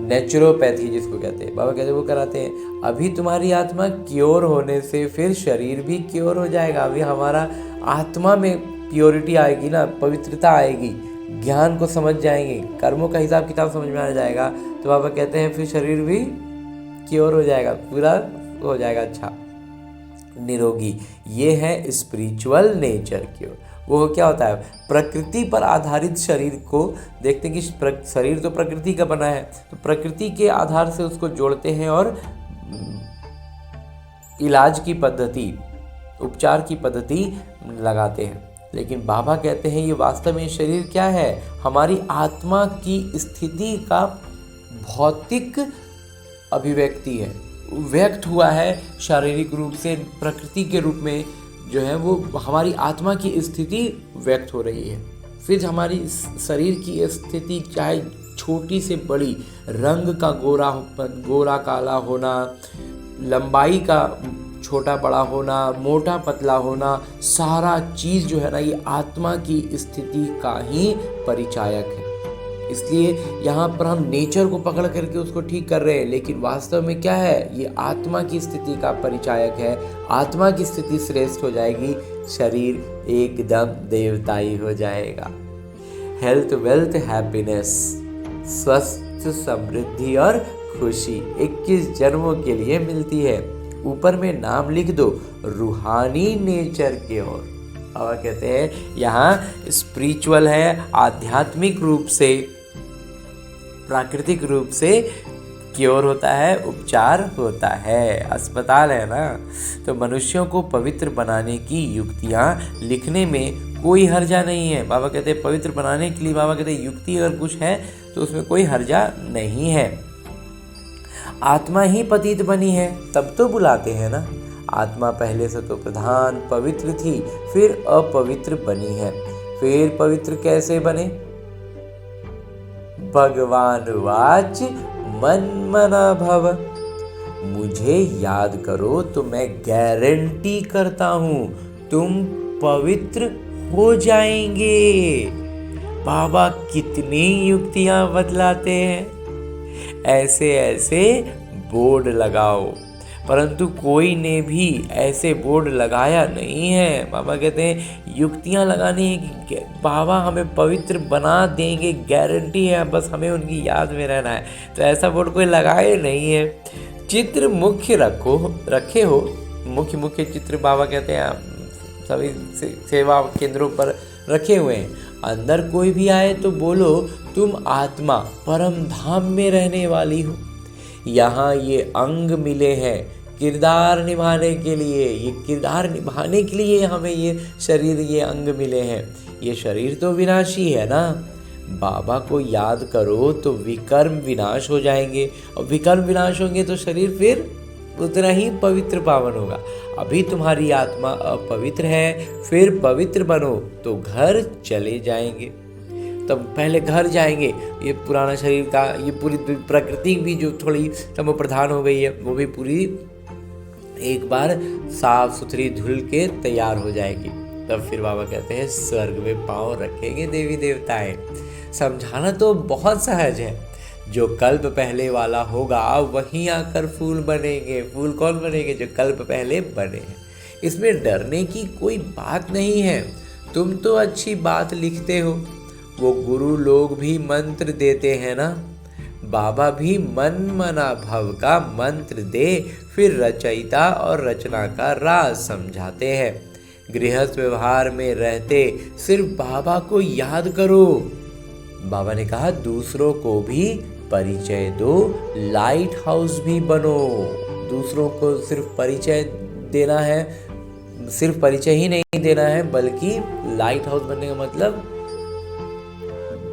नेचुरोपैथी जिसको कहते हैं, बाबा कहते हैं वो कराते हैं। अभी तुम्हारी आत्मा क्योर होने से फिर शरीर भी क्योर हो जाएगा। अभी हमारा आत्मा में प्योरिटी आएगी ना, पवित्रता आएगी, ज्ञान को समझ जाएंगे, कर्मों का हिसाब किताब समझ में आ जाएगा, तो बाबा कहते हैं फिर शरीर भी क्योर हो जाएगा, पूरा हो जाएगा अच्छा निरोगी। ये है स्पिरिचुअल नेचर क्योर। वो क्या होता है, प्रकृति पर आधारित शरीर को देखते हैं कि शरीर तो प्रकृति का बना है, तो प्रकृति के आधार से उसको जोड़ते हैं और इलाज की पद्धति, उपचार की पद्धति लगाते हैं। लेकिन बाबा कहते हैं ये वास्तव में शरीर क्या है, हमारी आत्मा की स्थिति का भौतिक अभिव्यक्ति है, व्यक्त हुआ है शारीरिक रूप से, प्रकृति के रूप में जो है वो हमारी आत्मा की स्थिति व्यक्त हो रही है। फिर हमारी शरीर की स्थिति चाहे छोटी से बड़ी, रंग का गोरा काला होना, लंबाई का छोटा बड़ा होना, मोटा पतला होना, सारा चीज़ जो है ना ये आत्मा की स्थिति का ही परिचायक है। इसलिए यहाँ पर हम नेचर को पकड़ करके उसको ठीक कर रहे हैं, लेकिन वास्तव में क्या है, ये आत्मा की स्थिति का परिचायक है। आत्मा की स्थिति श्रेष्ठ हो जाएगी, शरीर एकदम देवताई हो जाएगा। हेल्थ वेल्थ हैप्पीनेस, स्वस्थ समृद्धि और खुशी 21 जन्मों के लिए मिलती है। ऊपर में नाम लिख दो, रूहानी नेचर की ओर। और कहते हैं यहाँ स्पिरिचुअल है, आध्यात्मिक रूप से, प्राकृतिक रूप से क्योर होता है, उपचार होता है, अस्पताल है ना। तो मनुष्यों को पवित्र बनाने की युक्तियाँ लिखने में कोई हर्जा नहीं है। बाबा कहते हैं पवित्र बनाने के लिए, बाबा कहते हैं युक्ति अगर कुछ है तो उसमें कोई हर्जा नहीं है। आत्मा ही पतित बनी है तब तो बुलाते हैं ना। आत्मा पहले से तो प्रधान पवित्र थी, फिर अपवित्र बनी है। फिर पवित्र कैसे बने, भगवान वाच मन मना भव। मुझे याद करो तो मैं गारंटी करता हूं तुम पवित्र हो जाएंगे। बाबा कितनी युक्तियां बतलाते हैं, ऐसे ऐसे बोर्ड लगाओ, परंतु कोई ने भी ऐसे बोर्ड लगाया नहीं है। बाबा कहते हैं युक्तियां लगानी है कि बाबा हमें पवित्र बना देंगे, गारंटी है, बस हमें उनकी याद में रहना है। तो ऐसा बोर्ड कोई लगाए नहीं है। चित्र मुख्य रखे हो, मुख्य चित्र बाबा कहते हैं सभी सेवा केंद्रों पर रखे हुए हैं। अंदर कोई भी आए तो बोलो तुम आत्मा परम धाम में रहने वाली हो। यहाँ ये अंग मिले हैं किरदार निभाने के लिए, ये किरदार निभाने के लिए हमें ये शरीर, ये अंग मिले हैं। ये शरीर तो विनाशी है ना। बाबा को याद करो तो विकर्म विनाश हो जाएंगे, और विकर्म विनाश होंगे तो शरीर फिर उतना ही पवित्र पावन होगा। अभी तुम्हारी आत्मा अपवित्र है, फिर पवित्र बनो तो घर चले जाएंगे। तब पहले घर जाएंगे, ये पुराना शरीर का, ये पूरी प्रकृति भी जो थोड़ी तमो प्रधान हो गई है वो भी पूरी एक बार साफ सुथरी धुल के तैयार हो जाएगी। तब फिर बाबा कहते हैं स्वर्ग में पांव रखेंगे देवी देवताएं। समझाना तो बहुत सहज है, जो कल्प पहले वाला होगा वहीं आकर फूल बनेंगे। फूल कौन बनेंगे? जो कल्प पहले बने हैं। इसमें डरने की कोई बात नहीं है। तुम तो अच्छी बात लिखते हो, वो गुरु लोग भी मंत्र देते हैं ना। बाबा भी मन मना भव का मंत्र दे फिर रचयिता और रचना का राज समझाते हैं। गृहस्थ व्यवहार में रहते सिर्फ बाबा को याद करो। बाबा ने कहा दूसरों को भी परिचय दो, लाइट हाउस भी बनो। दूसरों को सिर्फ परिचय देना है, सिर्फ परिचय ही नहीं देना है बल्कि लाइट हाउस बनने का मतलब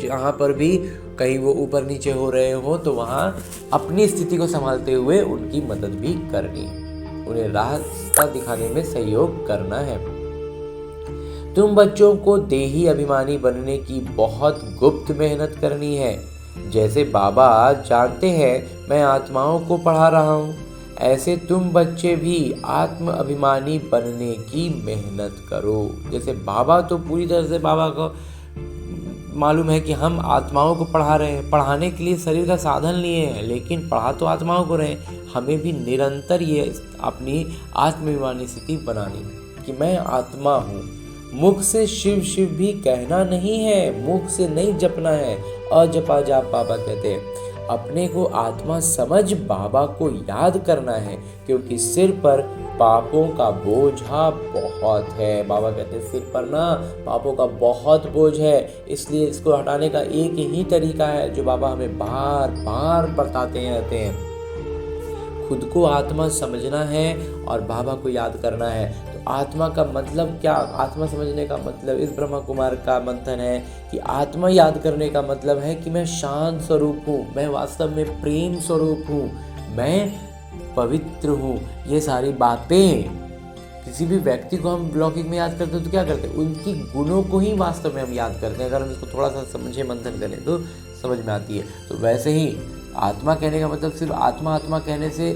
जहाँ पर भी कहीं वो ऊपर नीचे हो रहे हो तो वहाँ अपनी स्थिति को संभालते हुए उनकी मदद भी करनी है, उन्हें रास्ता दिखाने में सहयोग करना है। तुम बच्चों को देही अभिमानी बनने की बहुत गुप्त मेहनत करनी है। जैसे बाबा जानते हैं मैं आत्माओं को पढ़ा रहा हूँ, ऐसे तुम बच्चे भी आत्म अभिमानी बनने की मेहनत करो। जैसे बाबा तो पूरी तरह से बाबा को मालूम है कि हम आत्माओं को पढ़ा रहे हैं, पढ़ाने के लिए शरीर का साधन लिए हैं, लेकिन पढ़ा तो आत्माओं को रहे हैं। हमें भी निरंतर ये अपनी आत्माभिमानी स्थिति बनानी है कि मैं आत्मा हूँ। मुख से शिव शिव भी कहना नहीं है, मुख से नहीं जपना है। अजपा जाप बाबा कहते हैं। अपने को आत्मा समझ बाबा को याद करना है, क्योंकि सिर पर पापों का बोझा बहुत है। बाबा कहते हैं सिर पर ना पापों का बहुत बोझ है, इसलिए इसको हटाने का एक ही तरीका है जो बाबा हमें बार बार बताते रहते हैं। खुद को आत्मा समझना है और बाबा को याद करना है। तो आत्मा का मतलब क्या? आत्मा समझने का मतलब इस ब्रह्मा कुमार का मंथन है कि आत्मा याद करने का मतलब है कि मैं शांत स्वरूप हूँ, मैं वास्तव में प्रेम स्वरूप हूँ, मैं पवित्र हूँ। ये सारी बातें किसी भी व्यक्ति को हम लौकिक में याद करते हैं तो क्या करते हैं? उनकी गुणों को ही वास्तव में हम याद करते हैं। अगर हम इसको थोड़ा सा समझे मंथन करें तो समझ में आती है। तो वैसे ही आत्मा कहने का मतलब सिर्फ आत्मा आत्मा कहने से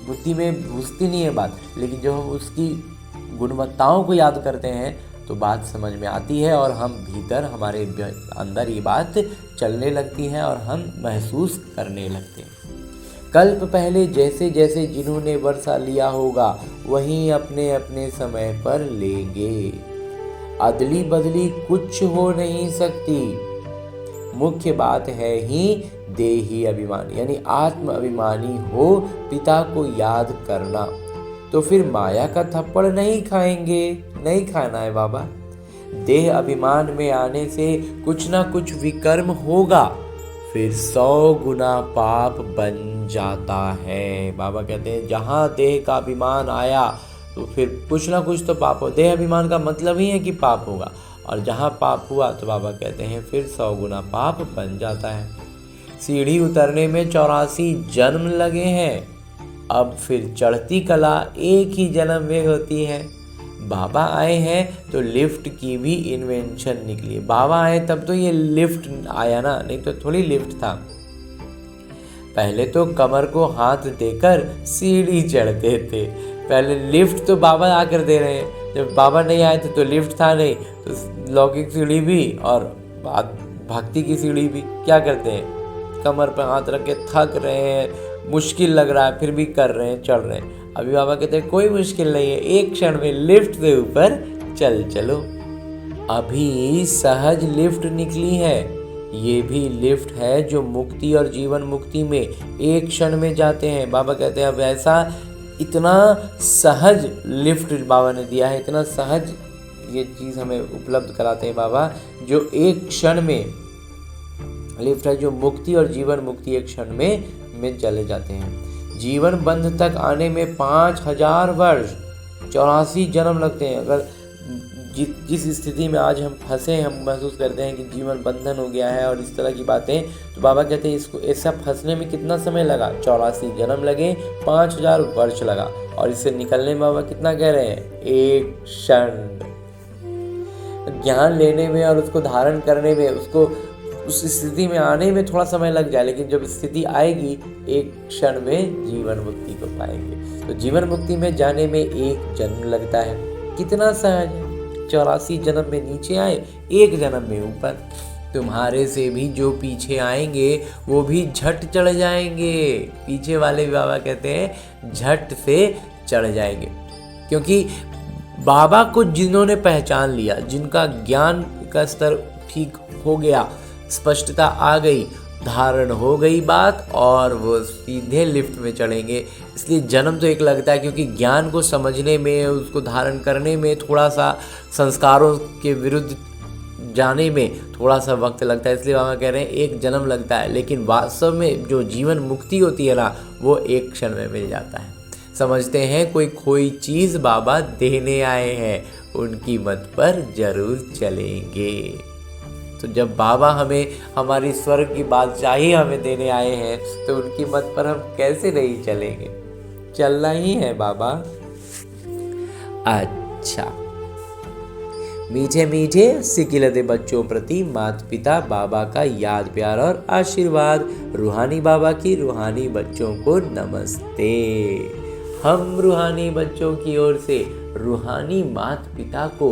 बुद्धि में घुसती नहीं है बात, लेकिन जब हम उसकी गुणवत्ताओं को याद करते हैं तो बात समझ में आती है और हम भीतर हमारे अंदर ये बात चलने लगती है और हम महसूस करने लगते हैं। कल्प पहले जैसे जैसे जिन्होंने वर्षा लिया होगा वहीं अपने अपने समय पर लेंगे। अदली बदली कुछ हो नहीं सकती। मुख्य बात है ही देही अभिमान, यानी आत्म अभिमानी हो पिता को याद करना। तो फिर माया का थप्पड़ नहीं खाएंगे, नहीं खाना है बाबा। देह अभिमान में आने से कुछ ना कुछ विकर्म होगा, फिर 100 गुना पाप बन जाता है। बाबा कहते हैं जहाँ देह का अभिमान आया तो फिर कुछ ना कुछ तो पाप हो। देह अभिमान का मतलब ही है कि पाप होगा, और जहाँ पाप हुआ तो बाबा कहते हैं फिर 100 गुना पाप बन जाता है। सीढ़ी उतरने में 84 जन्म लगे हैं, अब फिर चढ़ती कला एक ही जन्म में होती है। बाबा आए हैं तो लिफ्ट की भी इन्वेंशन निकली। बाबा आए तब तो ये लिफ्ट आया ना, नहीं तो थोड़ी लिफ्ट था। पहले तो कमर को हाथ देकर सीढ़ी चढ़ते थे, पहले लिफ्ट तो बाबा आकर दे रहे हैं। जब बाबा नहीं आए थे तो लिफ्ट था नहीं, तो लौकिक सीढ़ी भी और भक्ति की सीढ़ी भी क्या करते हैं? कमर पर हाथ रख के थक रहे हैं, मुश्किल लग रहा है, फिर भी कर रहे हैं, चढ़ रहे हैं। अभी बाबा कहते हैं कोई मुश्किल नहीं है, एक क्षण में लिफ्ट से ऊपर चलो। अभी सहज लिफ्ट निकली है, ये भी लिफ्ट है जो मुक्ति और जीवन मुक्ति में एक क्षण में जाते हैं। बाबा कहते हैं अब ऐसा इतना सहज लिफ्ट बाबा ने दिया है, इतना सहज ये चीज़ हमें उपलब्ध कराते हैं बाबा, जो एक क्षण में लिफ्ट है, जो मुक्ति और जीवन मुक्ति एक क्षण में चले जाते हैं। जीवन बंध तक आने में 5000 वर्ष 84 जन्म लगते हैं। अगर जिस स्थिति में आज हम फंसे, हम महसूस करते हैं कि जीवन बंधन हो गया है और इस तरह की बातें, तो बाबा कहते हैं इसको ऐसा फंसने में कितना समय लगा? 84 जन्म लगे, 5000 वर्ष लगा, और इससे निकलने में बाबा कितना कह रहे हैं? एक क्षण। ज्ञान लेने में और उसको धारण करने में, उसको उस स्थिति में आने में थोड़ा समय लग जाए, लेकिन जब स्थिति आएगी एक क्षण में जीवन मुक्ति को पाएंगे। तो जीवन मुक्ति में जाने में एक जन्म लगता है। कितना सहज है, 84 जन्म में नीचे आए, एक जन्म में ऊपर। तुम्हारे से भी जो पीछे आएंगे वो भी झट चढ़ जाएंगे। पीछे वाले बाबा कहते हैं झट से चढ़ जाएंगे, क्योंकि बाबा को जिन्होंने पहचान लिया, जिनका ज्ञान का स्तर ठीक हो गया, स्पष्टता आ गई, धारण हो गई बात, और वो सीधे लिफ्ट में चढ़ेंगे। इसलिए जन्म तो एक लगता है, क्योंकि ज्ञान को समझने में, उसको धारण करने में थोड़ा सा, संस्कारों के विरुद्ध जाने में थोड़ा सा वक्त लगता है। इसलिए बाबा कह रहे हैं एक जन्म लगता है, लेकिन वास्तव में जो जीवन मुक्ति होती है ना, वो एक क्षण में मिल जाता है। समझते हैं कोई खोई चीज़ बाबा देने आए हैं, उनकी मत पर जरूर चलेंगे। तो जब बाबा हमें हमारी स्वर्ग की बादशाही हमें देने आए हैं, तो उनकी मत पर हम कैसे नहीं चलेंगे? चलना ही है बाबा। अच्छा, मीठे मीठे सिकिलते बच्चों प्रति माता पिता बाबा का याद प्यार और आशीर्वाद। रूहानी बाबा की रूहानी बच्चों को नमस्ते। हम रूहानी बच्चों की ओर से रूहानी माता पिता को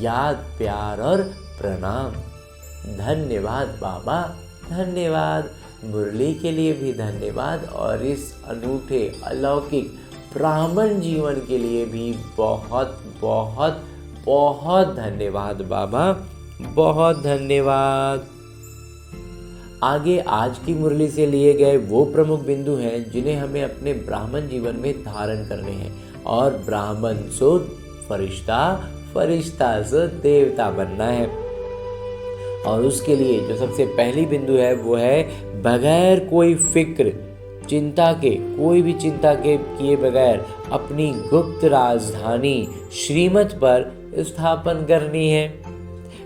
याद प्यार और प्रणाम। धन्यवाद बाबा, धन्यवाद। मुरली के लिए भी धन्यवाद, और इस अनूठे अलौकिक ब्राह्मण जीवन के लिए भी बहुत बहुत बहुत धन्यवाद बाबा, बहुत धन्यवाद। आगे आज की मुरली से लिए गए वो प्रमुख बिंदु हैं जिन्हें हमें अपने ब्राह्मण जीवन में धारण करने हैं। और ब्राह्मण सो फरिश्ता, फरिश्ता सो देवता बनना है। और उसके लिए जो सबसे पहली बिंदु है वो है बगैर कोई फिक्र चिंता के, कोई भी चिंता के किए बगैर अपनी गुप्त राजधानी श्रीमत पर स्थापन करनी है।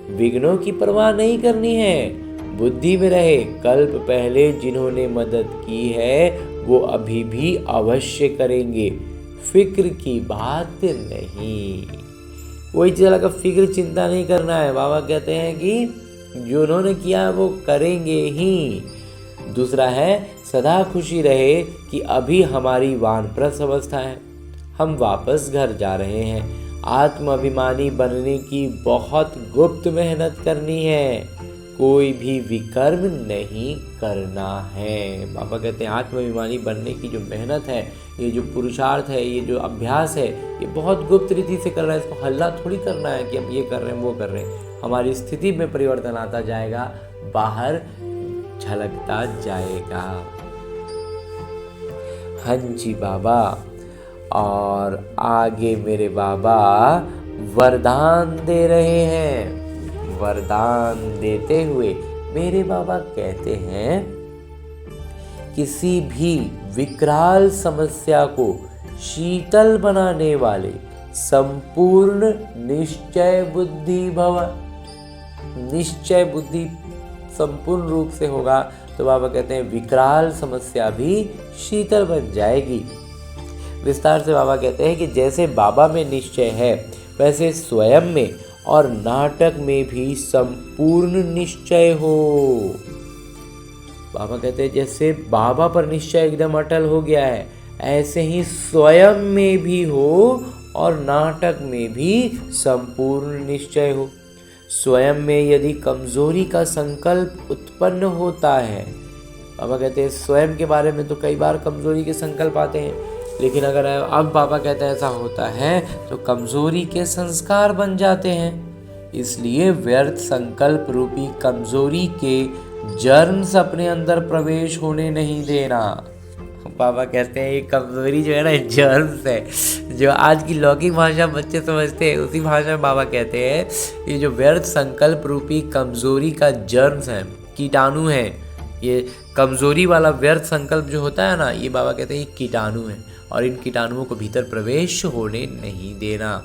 विघ्नों की परवाह नहीं करनी है। बुद्धि में रहे कल्प पहले जिन्होंने मदद की है वो अभी भी अवश्य करेंगे। फिक्र की बात नहीं, कोई चीज़ का फिक्र चिंता नहीं करना है। बाबा कहते हैं कि जो उन्होंने किया वो करेंगे ही। दूसरा है सदा खुशी रहे कि अभी हमारी वानप्रस्थ अवस्था है, हम वापस घर जा रहे हैं। आत्माभिमानी बनने की बहुत गुप्त मेहनत करनी है, कोई भी विकर्म नहीं करना है। बाबा कहते हैं आत्माभिमानी बनने की जो मेहनत है, ये जो पुरुषार्थ है, ये जो अभ्यास है, ये बहुत गुप्त रीति से करना है। इसको हल्ला थोड़ी करना है कि हम ये कर रहे हैं वो कर रहे हैं। हमारी स्थिति में परिवर्तन आता जाएगा, बाहर झलकता जाएगा। हाँ जी बाबा। और आगे मेरे बाबा वरदान दे रहे हैं। वरदान देते हुए मेरे बाबा कहते हैं किसी भी विकराल समस्या को शीतल बनाने वाले संपूर्ण निश्चय बुद्धि भव। निश्चय बुद्धि संपूर्ण रूप से होगा तो बाबा कहते हैं विकराल समस्या भी शीतल बन जाएगी। विस्तार से बाबा कहते हैं कि जैसे बाबा में निश्चय है वैसे स्वयं में और नाटक में भी संपूर्ण निश्चय हो। बाबा कहते हैं जैसे बाबा पर निश्चय एकदम अटल हो गया है, ऐसे ही स्वयं में भी हो और नाटक में भी संपूर्ण निश्चय हो। स्वयं में यदि कमजोरी का संकल्प उत्पन्न होता है, बाबा कहते हैं स्वयं के बारे में तो कई बार कमजोरी के संकल्प आते हैं, लेकिन अगर अब बाबा कहते हैं ऐसा होता है तो कमजोरी के संस्कार बन जाते हैं। इसलिए व्यर्थ संकल्प रूपी कमजोरी के जर्म्स अपने अंदर प्रवेश होने नहीं देना। बाबा कहते हैं ये कमजोरी जो है ना, जर्म्स है, जो आज की लौकिक भाषा बच्चे समझते हैं उसी भाषा में बाबा कहते हैं ये जो व्यर्थ संकल्प रूपी कमजोरी का जर्म्स है, कीटाणु है। ये कमजोरी वाला व्यर्थ संकल्प जो होता है ना, ये बाबा कहते हैं ये कीटाणु है और इन कीटाणुओं को भीतर प्रवेश होने नहीं देना।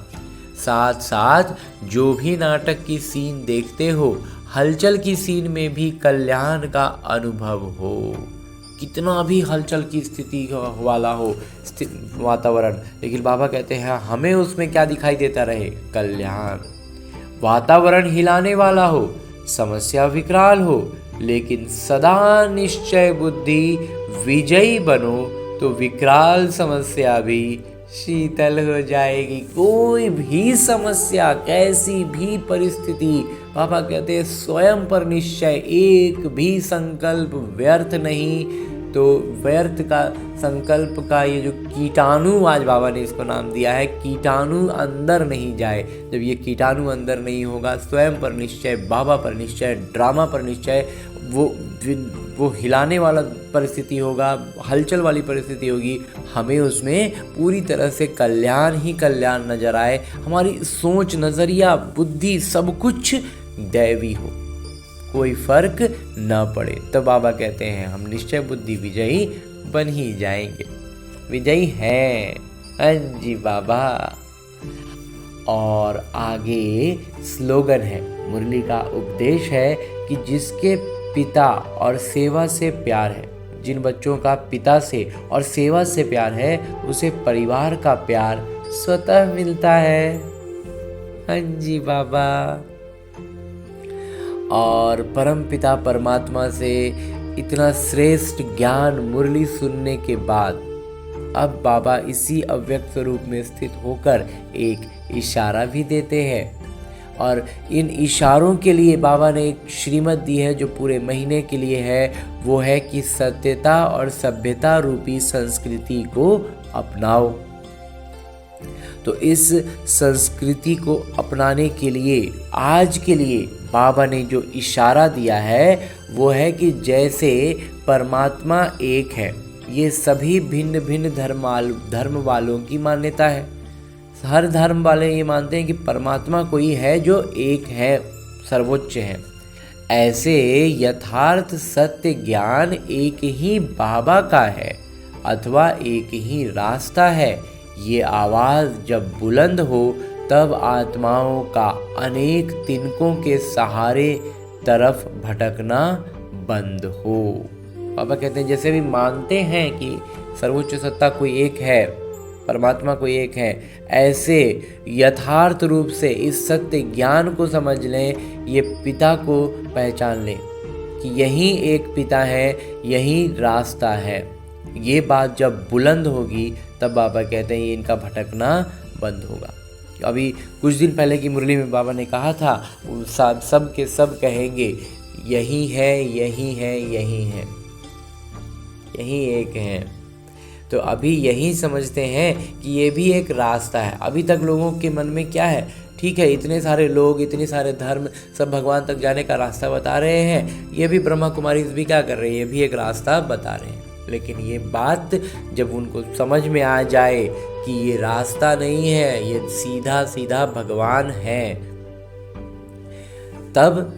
साथ साथ जो भी नाटक की सीन देखते हो, हलचल की सीन में भी कल्याण का अनुभव हो। कितना भी हलचल की स्थिति वाला हो वातावरण, लेकिन बाबा कहते हैं हमें उसमें क्या दिखाई देता रहे? कल्याण। वातावरण हिलाने वाला हो, समस्या विकराल हो, लेकिन सदा निश्चय बुद्धि विजयी बनो तो विकराल समस्या भी शीतल हो जाएगी। कोई भी समस्या, कैसी भी परिस्थिति, पापा कहते हैं स्वयं पर निश्चय, एक भी संकल्प व्यर्थ नहीं। तो व्यर्थ का संकल्प का ये जो कीटाणु, आज बाबा ने इसको नाम दिया है, कीटाणु अंदर नहीं जाए। जब ये कीटाणु अंदर नहीं होगा, स्वयं पर निश्चय, बाबा पर निश्चय, ड्रामा पर निश्चय, वो हिलाने वाला परिस्थिति होगा, हलचल वाली परिस्थिति होगी, हमें उसमें पूरी तरह से कल्याण ही कल्याण नजर आए। हमारी सोच, नज़रिया, बुद्धि सब कुछ दैवी हो, कोई फर्क न पड़े। तो बाबा कहते हैं हम निश्चय बुद्धि विजयी बन ही जाएंगे, विजयी हैं। हाँ जी बाबा। और आगे स्लोगन है, मुरली का उपदेश है कि जिसके पिता और सेवा से प्यार है, जिन बच्चों का पिता से और सेवा से प्यार है, उसे परिवार का प्यार स्वतः मिलता है। हाँ जी बाबा। और परम पिता परमात्मा से इतना श्रेष्ठ ज्ञान मुरली सुनने के बाद अब बाबा इसी अव्यक्त स्वरूप में स्थित होकर एक इशारा भी देते हैं। और इन इशारों के लिए बाबा ने एक श्रीमत दी है जो पूरे महीने के लिए है। वो है कि सत्यता और सभ्यता रूपी संस्कृति को अपनाओ। तो इस संस्कृति को अपनाने के लिए आज के लिए बाबा ने जो इशारा दिया है वो है कि जैसे परमात्मा एक है, ये सभी भिन्न भिन्न धर्म वालों की मान्यता है। हर धर्म वाले ये मानते हैं कि परमात्मा कोई है जो एक है, सर्वोच्च है। ऐसे यथार्थ सत्य ज्ञान एक ही बाबा का है अथवा एक ही रास्ता है। ये आवाज़ जब बुलंद हो तब आत्माओं का अनेक तिनकों के सहारे तरफ भटकना बंद हो। बाबा कहते हैं जैसे भी मानते हैं कि सर्वोच्च सत्ता कोई एक है, परमात्मा कोई एक है, ऐसे यथार्थ रूप से इस सत्य ज्ञान को समझ लें, ये पिता को पहचान लें कि यही एक पिता है, यही रास्ता है। ये बात जब बुलंद होगी तब बाबा कहते हैं ये इनका भटकना बंद होगा। अभी कुछ दिन पहले की मुरली में बाबा ने कहा था सब के सब कहेंगे यही है, यही है, यही है, यही एक है। तो अभी यही समझते हैं कि ये भी एक रास्ता है। अभी तक लोगों के मन में क्या है, ठीक है इतने सारे लोग, इतने सारे धर्म सब भगवान तक जाने का रास्ता बता रहे हैं, ये भी ब्रह्मा कुमारी भी क्या कर रहे हैं, ये भी एक रास्ता बता रहे हैं। लेकिन ये बात जब उनको समझ में आ जाए कि ये रास्ता नहीं है, ये सीधा सीधा भगवान है, तब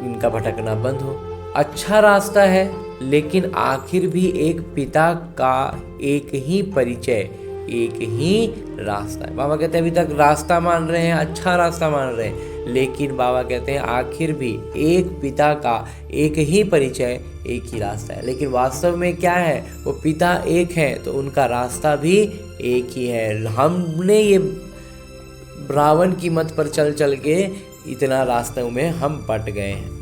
इनका भटकना बंद हो। अच्छा रास्ता है, लेकिन आखिर भी एक पिता का एक ही परिचय, एक ही रास्ता है। बाबा कहते हैं अभी तक रास्ता मान रहे हैं, अच्छा रास्ता मान रहे हैं, लेकिन बाबा कहते हैं आखिर भी एक पिता का एक ही परिचय, एक ही रास्ता है। लेकिन वास्तव में क्या है, वो पिता एक है तो उनका रास्ता भी एक ही है। हमने ये रावण की मत पर चल चल के इतना रास्तों में हम बट गए हैं।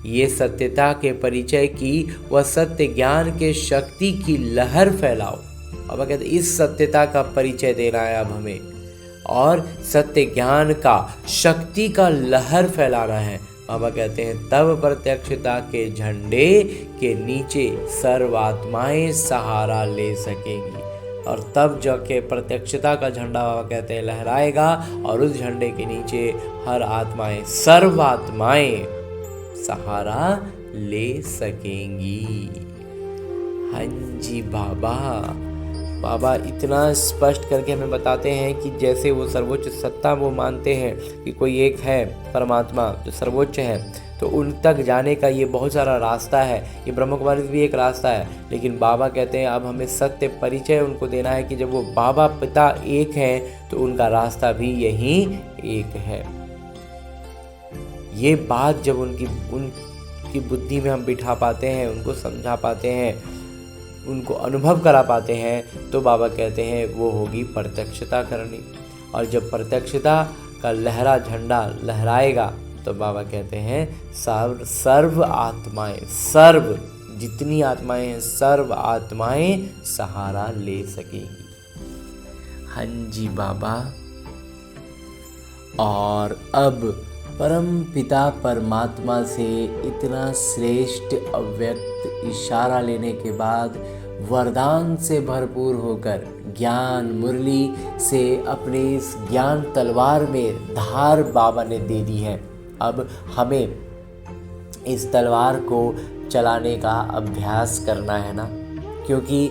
ये सत्यता के परिचय की व सत्य ज्ञान के शक्ति की लहर फैलाओ। अब कहते इस सत्यता का परिचय देना है अब हमें, और सत्य ज्ञान का शक्ति का लहर फैलाना है। बाबा कहते हैं तब प्रत्यक्षता के झंडे के नीचे सर्वात्माएं सहारा ले सकेंगी। और तब जाके प्रत्यक्षता का झंडा बाबा कहते हैं लहराएगा, और उस झंडे के नीचे हर आत्माएं, सर्वात्माएं सहारा ले सकेंगी। हाँ जी बाबा। बाबा इतना स्पष्ट करके हमें बताते हैं कि जैसे वो सर्वोच्च सत्ता वो मानते हैं कि कोई एक है परमात्मा जो सर्वोच्च है, तो उन तक जाने का ये बहुत सारा रास्ता है। ये ब्रह्म कुमारी भी एक रास्ता है, लेकिन बाबा कहते हैं अब हमें सत्य परिचय उनको देना है कि जब वो बाबा पिता एक हैं तो उनका रास्ता भी यही एक है। ये बात जब उनकी बुद्धि में हम बिठा पाते हैं, उनको समझा पाते हैं, उनको अनुभव करा पाते हैं, तो बाबा कहते हैं वो होगी प्रत्यक्षता करनी। और जब प्रत्यक्षता का लहरा झंडा लहराएगा तो बाबा कहते हैं सर्व आत्माएं, सर्व जितनी आत्माएं हैं, सर्व आत्माएं सहारा ले सकेंगी। हाँ जी बाबा। और अब परम पिता परमात्मा से इतना श्रेष्ठ अव्यक्त इशारा लेने के बाद वरदान से भरपूर होकर ज्ञान मुरली से अपने इस ज्ञान तलवार में धार बाबा ने दे दी है। अब हमें इस तलवार को चलाने का अभ्यास करना है ना, क्योंकि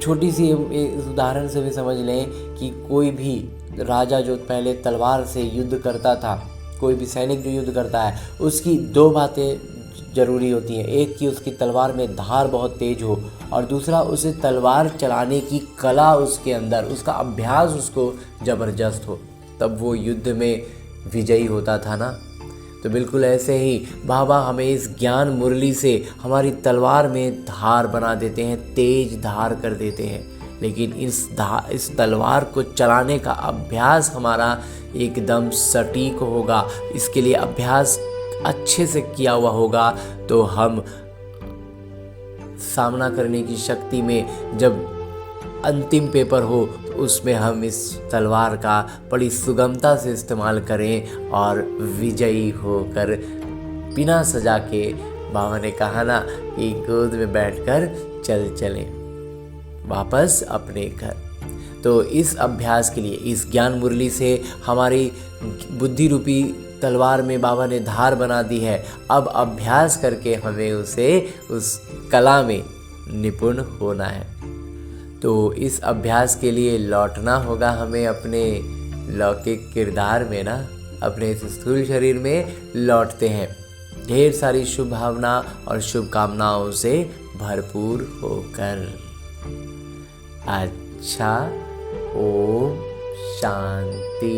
छोटी सी इस उदाहरण से भी समझ लें कि कोई भी राजा जो पहले तलवार से युद्ध करता था, कोई भी सैनिक जो युद्ध करता है, उसकी दो बातें ज़रूरी होती हैं। एक कि उसकी तलवार में धार बहुत तेज हो, और दूसरा उसे तलवार चलाने की कला उसके अंदर, उसका अभ्यास उसको ज़बरदस्त हो, तब वो युद्ध में विजयी होता था ना। तो बिल्कुल ऐसे ही बाबा हमें इस ज्ञान मुरली से हमारी तलवार में धार बना देते हैं, तेज धार कर देते हैं। लेकिन इस तलवार को चलाने का अभ्यास हमारा एकदम सटीक होगा, इसके लिए अभ्यास अच्छे से किया हुआ होगा, तो हम सामना करने की शक्ति में जब अंतिम पेपर हो तो उसमें हम इस तलवार का बड़ी सुगमता से इस्तेमाल करें और विजयी होकर बिना सजा के, बाबा ने कहा ना कि गोद में बैठकर चल चलें वापस अपने घर। तो इस अभ्यास के लिए इस ज्ञान मुरली से हमारी बुद्धि रूपी तलवार में बाबा ने धार बना दी है। अब अभ्यास करके हमें उस कला में निपुण होना है। तो इस अभ्यास के लिए लौटना होगा हमें अपने लौकिक किरदार में ना, अपने इस स्थूल शरीर में लौटते हैं ढेर सारी शुभ भावना और शुभकामनाओं से भरपूर होकर। अच्छा, ओम शांति।